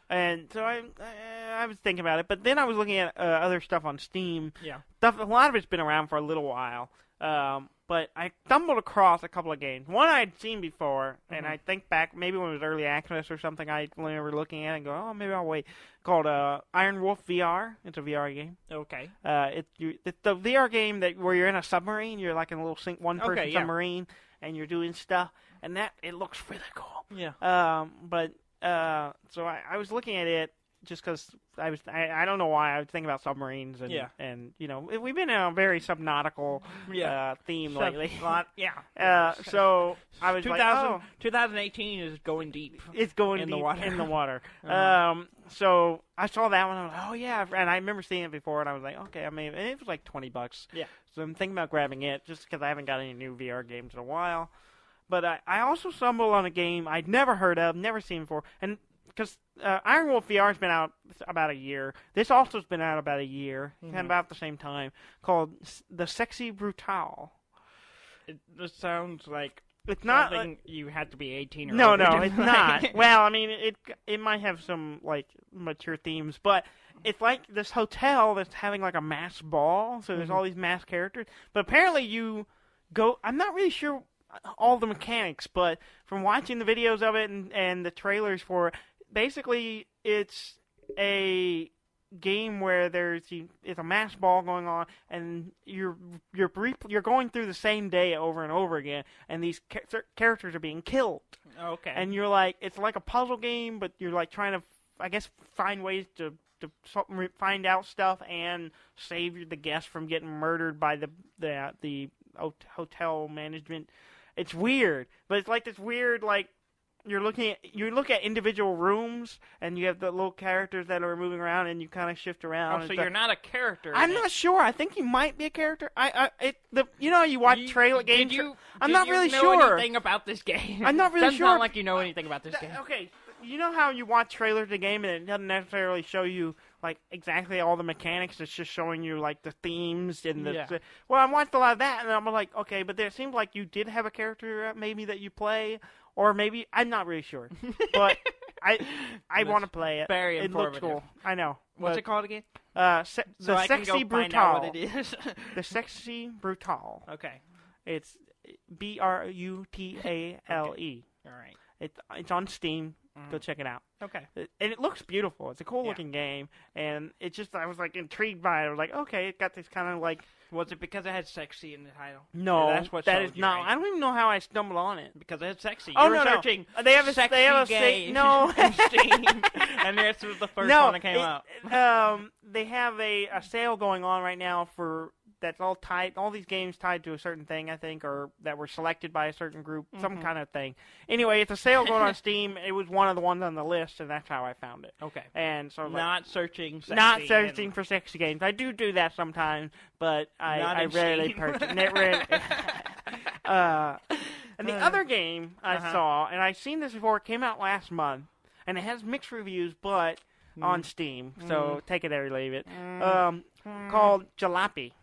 And so I was thinking about it, but then I was looking at other stuff on Steam. Yeah. Stuff. A lot of it's been around for a little while. But I stumbled across a couple of games. One I'd seen before, and I think back maybe when it was early access or something. I remember looking at it and go, maybe I'll wait. Called Iron Wolf VR. It's a VR game. Okay. It's the VR game where you're in a submarine. You're like in a little one-person submarine, and you're doing stuff, and it looks really cool. Yeah. So I was looking at it just because I don't know why I was thinking about submarines and we've been in a very subnautical theme lately. So I was 2018 is going deep. It's going in deep the water. So I saw that one. I was like, oh yeah, and I remember seeing it before, and I was like, okay, and it was like $20. Yeah. So I'm thinking about grabbing it just because I haven't got any new VR games in a while. But I also stumbled on a game I'd never heard of, never seen before, and because Iron Wolf VR has been out about a year. This also has been out about a year, and about the same time, called the Sexy Brutale. It just sounds like it's not something you had to be 18 or no, older. No, it's not. Well, I mean, it might have some like mature themes, but it's like this hotel that's having like a mass ball, so there's all these mass characters. But apparently you go. I'm not really sure all the mechanics, but from watching the videos of it and the trailers for it, basically it's a game where it's a mass ball going on, and you're going through the same day over and over again, and these characters are being killed. Okay. And you're like, it's like a puzzle game, but you're like trying to, I guess, find ways to find out stuff and save the guests from getting murdered by the hotel management. It's weird, but it's like this weird, like, you look at individual rooms, and you have the little characters that are moving around, and you kind of shift around. Oh, so you're not a character. I'm not sure. I think you might be a character. You watch trailer games. I'm not really sure. Did you know anything about this game? I'm not really Doesn't sure. sound like you know anything about this game. Okay, you know how you watch trailers of the game, and it doesn't necessarily show you like exactly all the mechanics. It's just showing you like the themes and the. Yeah. Well, I watched a lot of that, and I'm like, okay, but there seems like you did have a character maybe that you play. Or maybe I'm not really sure, but I want to play it. Very It informative. looks cool. I know. What's it called again? The I Sexy can go Brutale. find out what it is. The Sexy Brutale. Okay. It's Brutale. Okay. All right. It's on Steam. Go check it out. Okay. And it looks beautiful. It's a cool looking game, and it just I was like intrigued by it. I was like, okay, it got this kind of like. Was it because it had sexy in the title? No, that's what that sold is you, not. right? I don't even know how I stumbled on it. Because it had sexy. Oh, You were no. searching They have a sexy games no. in Steam, and this was the first one that came out. They have a sale going on right now that's all tied. All these games tied to a certain thing, I think, or that were selected by a certain group, some kind of thing. Anyway, it's a sale going on Steam. It was one of the ones on the list, and that's how I found it. Okay. And so Not searching sexy. Not searching for sexy games. I do that sometimes, but I rarely purchase. And the other game I saw, and I've seen this before, it came out last month, and it has mixed reviews, but on Steam, so take it or leave it. Called Jalopy.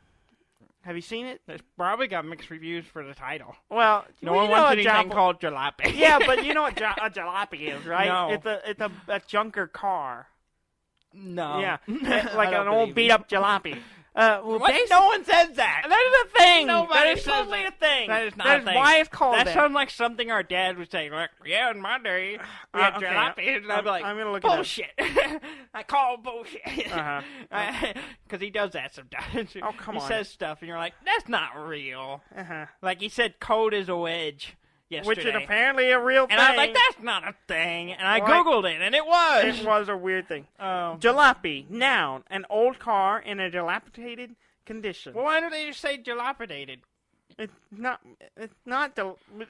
Have you seen it? It's probably got mixed reviews for the title. Well, no one wants anything called Jalopy. Yeah, but you know what a jalopy is, right? No. It's a junker car. No. Yeah, like an old beat up jalopy. What? No one says that. That is a thing. Nobody that is says totally that. a thing. That is not that a is thing. why it's called that. That sounds like something our dad would say. Like, yeah, in my day, we had jalopy. And I'd be like, I'm gonna look bullshit. I call bullshit. Uh-huh. Because he does that sometimes. Oh, come on. He says stuff, and you're like, that's not real. Uh-huh. Like he said, code is a wedge yesterday. Which is apparently a real thing. And I was like, that's not a thing. And I Googled it, and it was. It was a weird thing. Jalopy, noun, an old car in a dilapidated condition. Well, why don't they just say dilapidated? It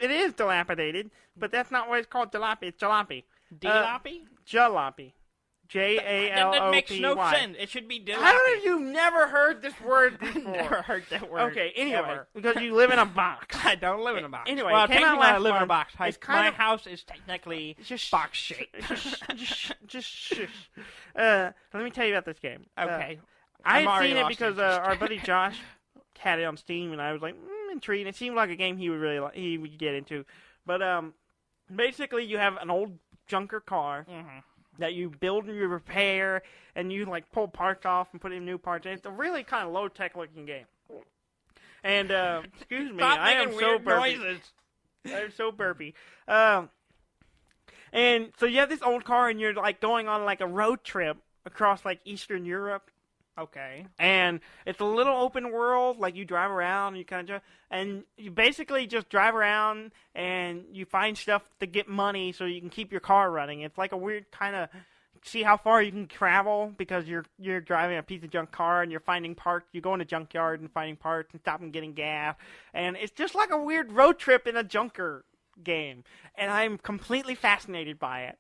is dilapidated, but that's not what it's called. Jalopy. It's jalopy. Jalopy? Jalopy. Jalopy. That makes no sense. It should be jalopy. How have you never heard this word before? Never heard that word. Okay, anyway, ever. Because you live in a box. I don't live in a box. Anyway, well, it came out technically I last live in a month. box. It's My house is technically box shaped. Just shush. Let me tell you about this game. Okay. I had seen it because our buddy Josh had it on Steam, and I was like, intrigued. It seemed like a game he would get into. But basically, you have an old junker car that you build and you repair, and you like pull parts off and put in new parts. And it's a really kind of low tech looking game. And excuse me, Stop I am making so weird burpy. noises. I'm so burpy. And so you have this old car, and you're like going on like a road trip across like Eastern Europe. Okay. And it's a little open world, like you drive around, and you kind of and you basically just drive around, and you find stuff to get money so you can keep your car running. It's like a weird kind of see how far you can travel because you're driving a piece of junk car, and you're finding parts. You go in a junkyard and finding parts and stopping getting gas, and it's just like a weird road trip in a junker game. And I'm completely fascinated by it.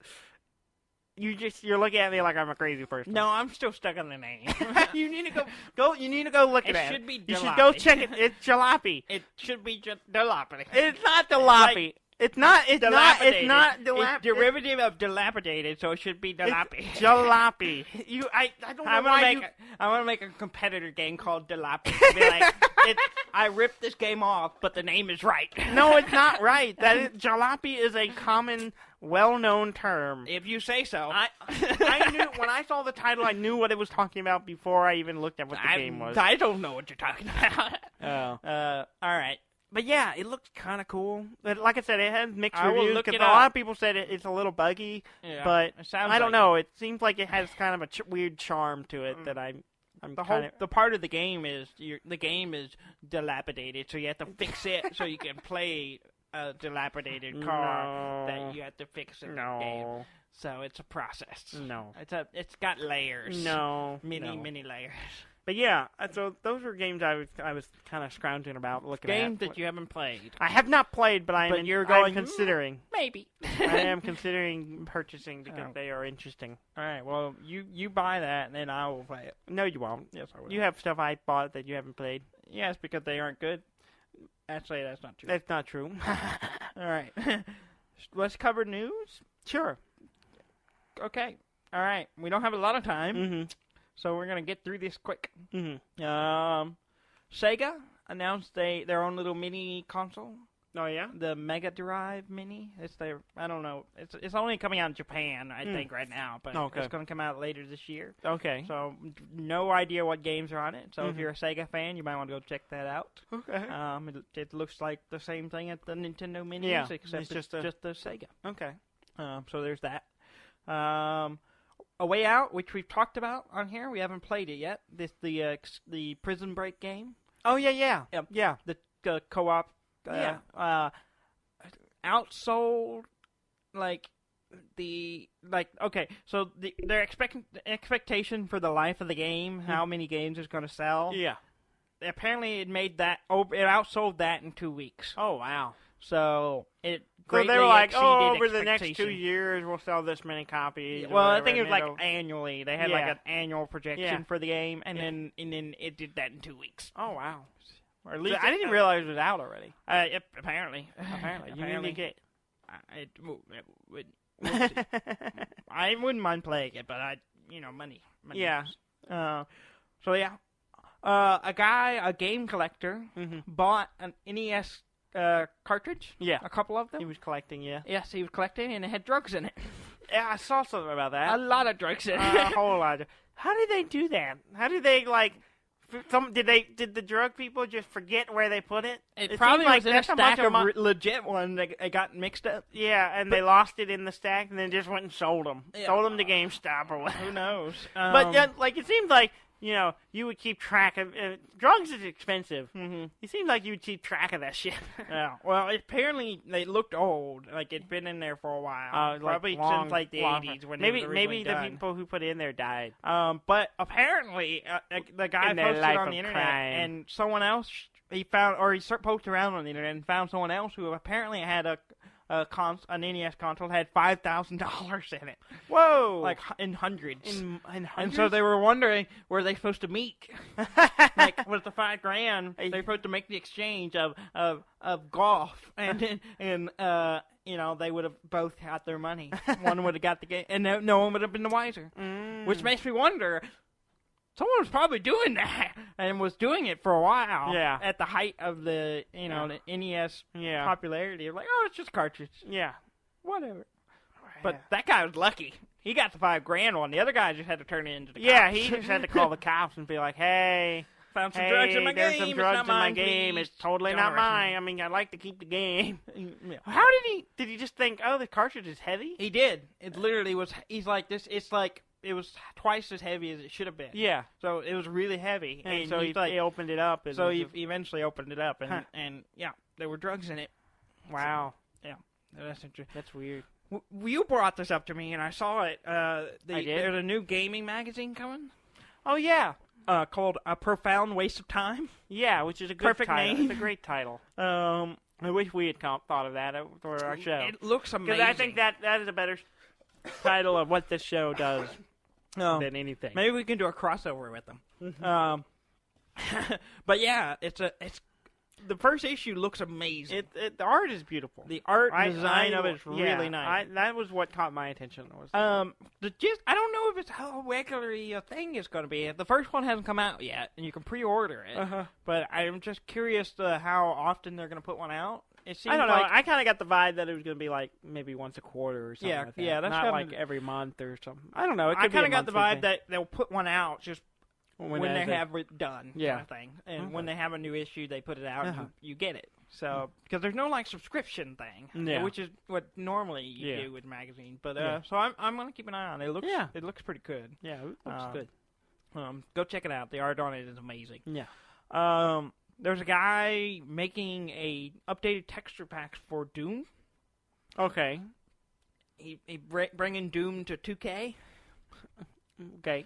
You're looking at me like I'm a crazy person. No, I'm still stuck on the name. You need to go. You need to go look at it. It should be You jalopy. should go check it. It's jalopy. It should be jalopy. It's not jalopy. It's not. It's not. It's not It's dilapidated. derivative of dilapidated, so it should be jalopy. It's jalopy. I don't know why you. I want to make a competitor game called Jalopy. Be like, I ripped this game off, but the name is right. No, it's not right. Jalopy is a common, well-known term. If you say so. I knew when I saw the title. I knew what it was talking about before I even looked at what the game was. I don't know what you're talking about. Oh. All right. But yeah, it looks kind of cool. But like I said, it has mixed I will reviews look because it a lot up. of people said it's a little buggy. Yeah, but it sounds I don't like know. It seems like it has kind of a weird charm to it that I'm the part of the game is the game is dilapidated, so you have to fix it so you can play a dilapidated car that you have to fix in the game. So it's a process. No. It's got layers. Many layers. But yeah, so those were games I was kind of scrounging about looking at. Games that you haven't played. I have not played, but I'm considering. Maybe. I am considering purchasing because they are interesting. All right, well, you buy that, and then I will play it. No, you won't. Yes, I will. You have stuff I bought that you haven't played. Yes, because they aren't good. Actually, that's not true. That's not true. All right. Let's cover news? Sure. Okay. All right. We don't have a lot of time. Mm-hmm. So we're going to get through this quick. Mm-hmm. Sega announced their own little mini console. Oh, yeah? The Mega Drive Mini. It's I don't know. It's only coming out in Japan, I think, right now. But it's going to come out later this year. Okay. So no idea what games are on it. So if you're a Sega fan, you might want to go check that out. Okay. It looks like the same thing at the Nintendo Mini, except it's just the Sega. Okay. So there's that. A Way Out, which we've talked about on here. We haven't played it yet. The Prison Break game. Oh yeah. The co-op. Outsold okay. So their expectation for the life of the game, how many games it's going to sell. Yeah. Apparently, it outsold that in 2 weeks. Oh wow. So it. So they were like, over the next 2 expectation. years, we'll sell this many copies. Well, whatever, I think it was annually. They had an annual projection for the game, and then it did that in 2 weeks. Oh wow. Or at least I didn't realize it was out already. Apparently. You need to get. I wouldn't mind playing it, but money. Yeah. A game collector, bought an NES cartridge. Yeah. A couple of them. He was collecting, yeah. Yes, he was collecting, and it had drugs in it. Yeah, I saw something about that. A lot of drugs in it. A whole lot. How did they do that? How did they, did the drug people just forget where they put it? It probably was in a stack of legit one that got mixed up. Yeah, and they lost it in the stack and then just went and sold them. Yeah. Sold them to GameStop or whatever. Who knows? But it seems like, you would keep track of... drugs is expensive. Mm-hmm. It seems like you would keep track of that shit. Yeah. Well, apparently they looked old. Like, it'd been in there for a while. Probably since, the 80s when it was maybe done. The people who put it in there died. But apparently, the guy posted on the internet, and someone else he poked around on the internet and found someone else who apparently had an NES console had $5,000 in it. Whoa! Like in hundreds. In hundreds? And so they were wondering, were they supposed to meet? With the $5,000, they were supposed to make the exchange of golf, and they would have both had their money. One would have got the game, and no one would have been the wiser. Which makes me wonder. Someone was probably doing that and was doing it for a while. Yeah. At the height of the the NES popularity. Like, it's just cartridge. Yeah. Whatever. But that guy was lucky. He got the $5,000 one. The other guy just had to turn it into the cops. Yeah, he just had to call the cops and be like, hey, found some drugs in my game. There's some drugs in my game. It's totally not mine. I mean, I'd like to keep the game. Yeah. How did he just think, the cartridge is heavy? He did. It literally was. He's like this. It's like. It was twice as heavy as it should have been. Yeah. So it was really heavy. And so he opened it up. So he eventually opened it up, and there were drugs in it. Wow. Yeah. That's interesting. That's weird. You brought this up to me, and I saw it. I did? There's a new gaming magazine coming. Oh, yeah. Called A Profound Waste of Time. Yeah, which is a good perfect title. name. It's a great title. I wish we had thought of that for our show. It looks amazing. Because I think that is a better title of what this show does. Than anything. Maybe we can do a crossover with them. But yeah, it's the first issue looks amazing. The art is beautiful. The art design of it is really nice. That was what caught my attention. I don't know if it's how regularly a thing is going to be. The first one hasn't come out yet, and you can pre-order it. But I'm just curious how often they're going to put one out. I don't know. I kind of got the vibe that it was going to be like maybe once a quarter or something like that. Yeah, that's not like every month or something. I don't know. I kind of got the vibe that they'll put one out just when they have it done, kind of thing. And when they have a new issue, they put it out and you get it. So because there's no subscription thing, which is what normally you do with magazines. But so I'm going to keep an eye on it. It looks pretty good. Yeah, it looks good. Go check it out. The art on it is amazing. Yeah. there's a guy making a updated texture pack for Doom. Okay. He bringing Doom to 2K. Okay.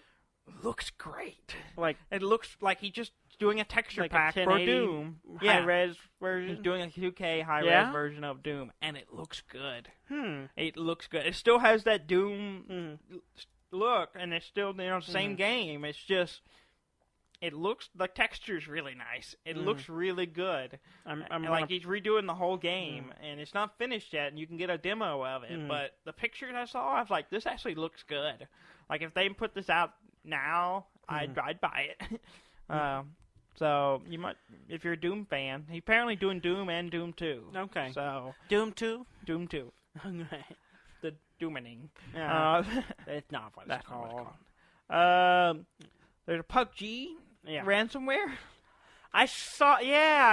Looks great. Like it looks like he's just doing a texture like pack a for Doom. high-res version. He's doing a 2K high-res version of Doom, and it looks good. It looks good. It still has that Doom look, and it's still the same game. It's just the texture's really nice. It looks really good. Like he's redoing the whole game, and it's not finished yet, and you can get a demo of it. But the pictures I saw, I was like, this actually looks good. Like if they put this out now, I'd buy it. So you might, if you're a Doom fan, he's apparently doing Doom and Doom 2. Okay. So Doom 2? Doom 2. Okay. The Doomening. That's not what it's called. There's a PUBG ransomware. I saw,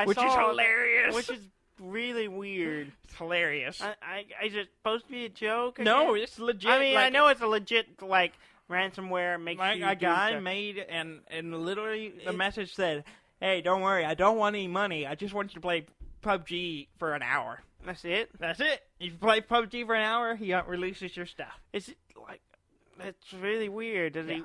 which is hilarious. Which is really weird. It's hilarious. Is it supposed to be a joke? No, it's legit. I mean, I know it's a legit, like, ransomware makes you a guy made, and literally the message said, hey, don't worry, I don't want any money. I just want you to play PUBG for an hour. That's it? That's it. If you play PUBG for an hour, he releases your stuff. Is it, like, that's really weird. Does he...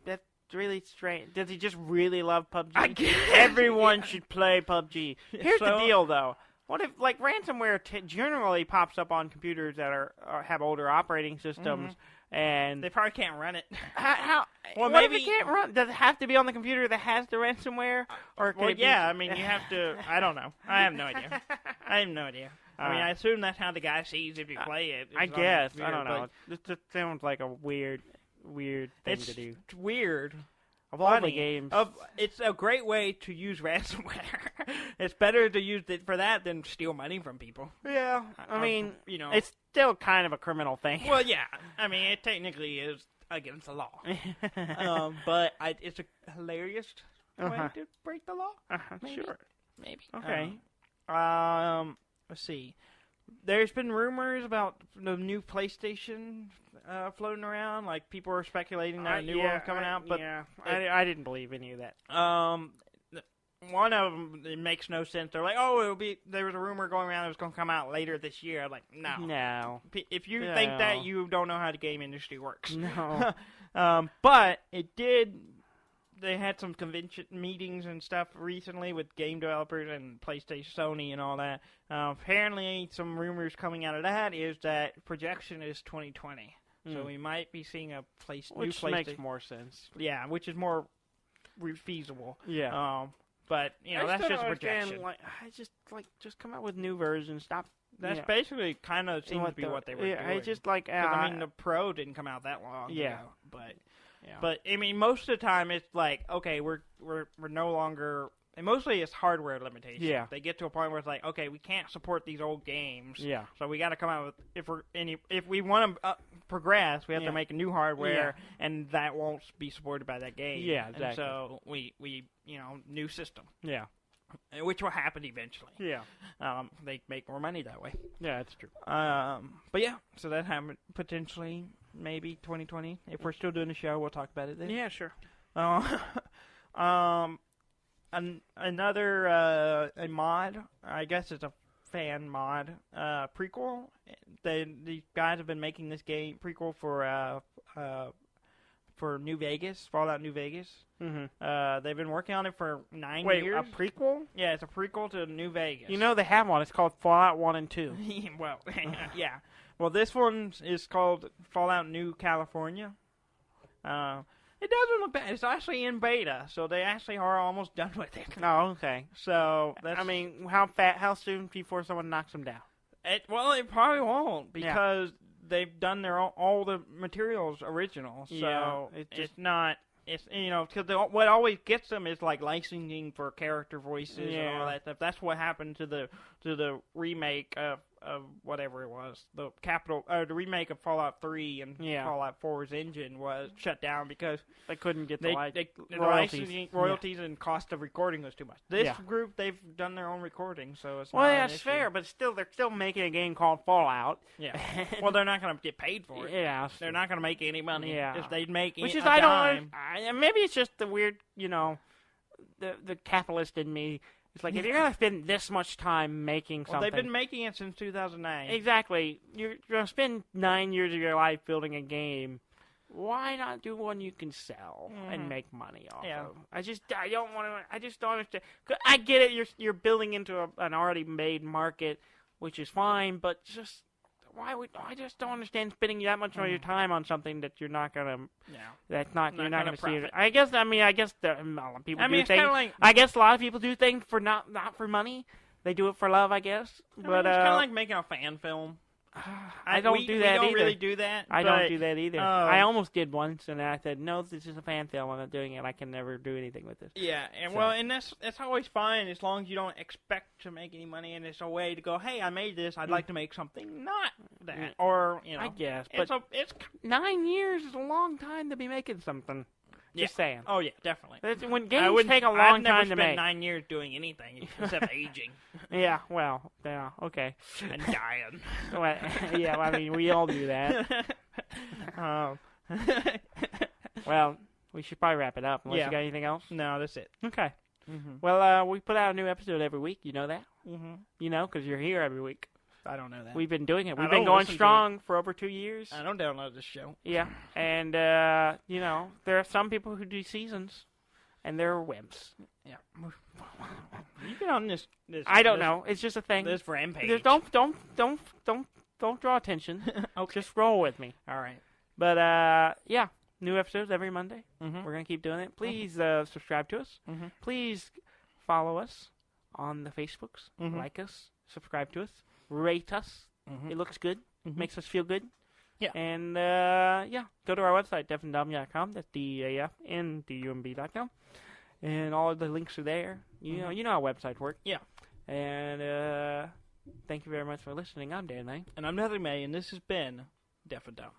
That's really strange. Does he just really love PUBG? I guess. Everyone should play PUBG. Here's the So- deal, though. What if, like, ransomware generally pops up on computers that have older operating systems, and They probably can't run it. how? Well, what maybe if it can't run? Does it have to be on the computer that has the ransomware, or can Well, it be... yeah, I mean, you have to... I don't know. I have no idea. I mean, I assume that's how the guy sees if you play it. I It's on the guess. computer, I don't know. but This just sounds like a weird thing to do. It's weird. Of all the Funny. games. It's a great way to use ransomware. It's better to use it for that than steal money from people. Yeah, I mean, you know, it's still kind of a criminal thing. well, yeah. I mean, it technically is against the law. But it's a hilarious way to break the law. Maybe. Sure. Maybe. Okay. Let's see. There's been rumors about the new PlayStation floating around. Like, people are speculating that a new one's coming out. But I didn't believe any of that. one of them, it makes no sense. They're like, oh, there was a rumor going around it was going to come out later this year. I'm like, no. No. If you think that, you don't know how the game industry works. No. But it did. They had some convention meetings and stuff recently with game developers and PlayStation, Sony, and all that. Apparently, some rumors coming out of that is that projection is 2020. So we might be seeing a new PlayStation. Which makes more sense. Yeah, which is more feasible. Yeah. But that's just a projection. Like, just come out with new versions. Stop. That's basically kind of seems to be what they were doing. I just like. I mean, the Pro didn't come out that long ago. But. Yeah. But I mean, most of the time it's like, okay, we're no longer, and mostly it's hardware limitations. Yeah. They get to a point where it's like, okay, we can't support these old games. Yeah. So we got to come out with if we want to progress, we have to make a new hardware, and that won't be supported by that game. Yeah, exactly. And so we new system. Yeah. Which will happen eventually. Yeah. They make more money that way. Yeah, that's true. But yeah, so that happened potentially. Maybe 2020. If we're still doing the show, we'll talk about it then. Yeah, sure. Another a mod. I guess it's a fan mod. Prequel. These guys have been making this game prequel for New Vegas, Fallout New Vegas. Mm-hmm. They've been working on it for 9 Wait, years. a prequel? Yeah, it's a prequel to New Vegas. You know they have one. It's called Fallout 1 and 2. Well, yeah. Well, this one is called Fallout New California. It doesn't look bad. It's actually in beta, so they actually are almost done with it. Oh, okay. So I mean, how soon before someone knocks them down? It probably won't because they've done all the materials original. So it's not. It's because what always gets them is like licensing for character voices and all that stuff. That's what happened to the remake of whatever it was. The remake of Fallout 3 and Fallout 4's engine was shut down because they couldn't get the royalties and cost of recording was too much. This group, they've done their own recording, so it's not an issue. Fair, but still, they're still making a game called Fallout. Yeah. Well, they're not going to get paid for it. Yeah. They're not going to make any money. Yeah. If they'd make Which a is, dime. maybe it's just the weird, the capitalist in me. It's like, if you're going to spend this much time making something... Well, they've been making it since 2009. Exactly. You're going to spend 9 years of your life building a game. Why not do one you can sell and make money off of? I don't understand. I get it. You're building into an already made market, which is fine, but just... I just don't understand spending that much of your time on something that you're not gonna. That's not you're not gonna see it. I guess a lot of people do things. Like, I guess a lot of people do things for not for money. They do it for love, I guess. But it's kind of like making a fan film. I don't do that either. We don't really do that. I don't do that either. I almost did once, and then I said, no, this is a fan film. I'm not doing it. I can never do anything with this. Yeah, and that's always fine as long as you don't expect to make any money, and it's a way to go, hey, I made this. I'd like to make something not that, or I guess. But it's 9 years is a long time to be making something. Just saying. Oh, yeah, definitely. When games take a long time to make. I've never spent 9 years doing anything except aging. Yeah, okay. And dying. I mean, we all do that. Well, we should probably wrap it up. Unless you got anything else? No, that's it. Okay. Well, we put out a new episode every week. You know that? You know, because you're here every week. I don't know that. We've been doing it. We've been going strong for over 2 years. I don't download this show. Yeah, and, there are some people who do seasons, and they're wimps. Yeah. You've been on this I don't know. It's just a thing. This rampage. Don't draw attention. Okay. Just roll with me. All right. But, new episodes every Monday. We're going to keep doing it. Please subscribe to us. Please follow us on the Facebooks. Like us. Subscribe to us. Rate us. It looks good. Makes us feel good. Yeah. And, go to our website, deafandumb.com. That's DEAFNDUMB.com. And all of the links are there. You know how websites work. Yeah. And, thank you very much for listening. I'm Dan Lang. And I'm Dudley May, and this has been Deaf and Dumb.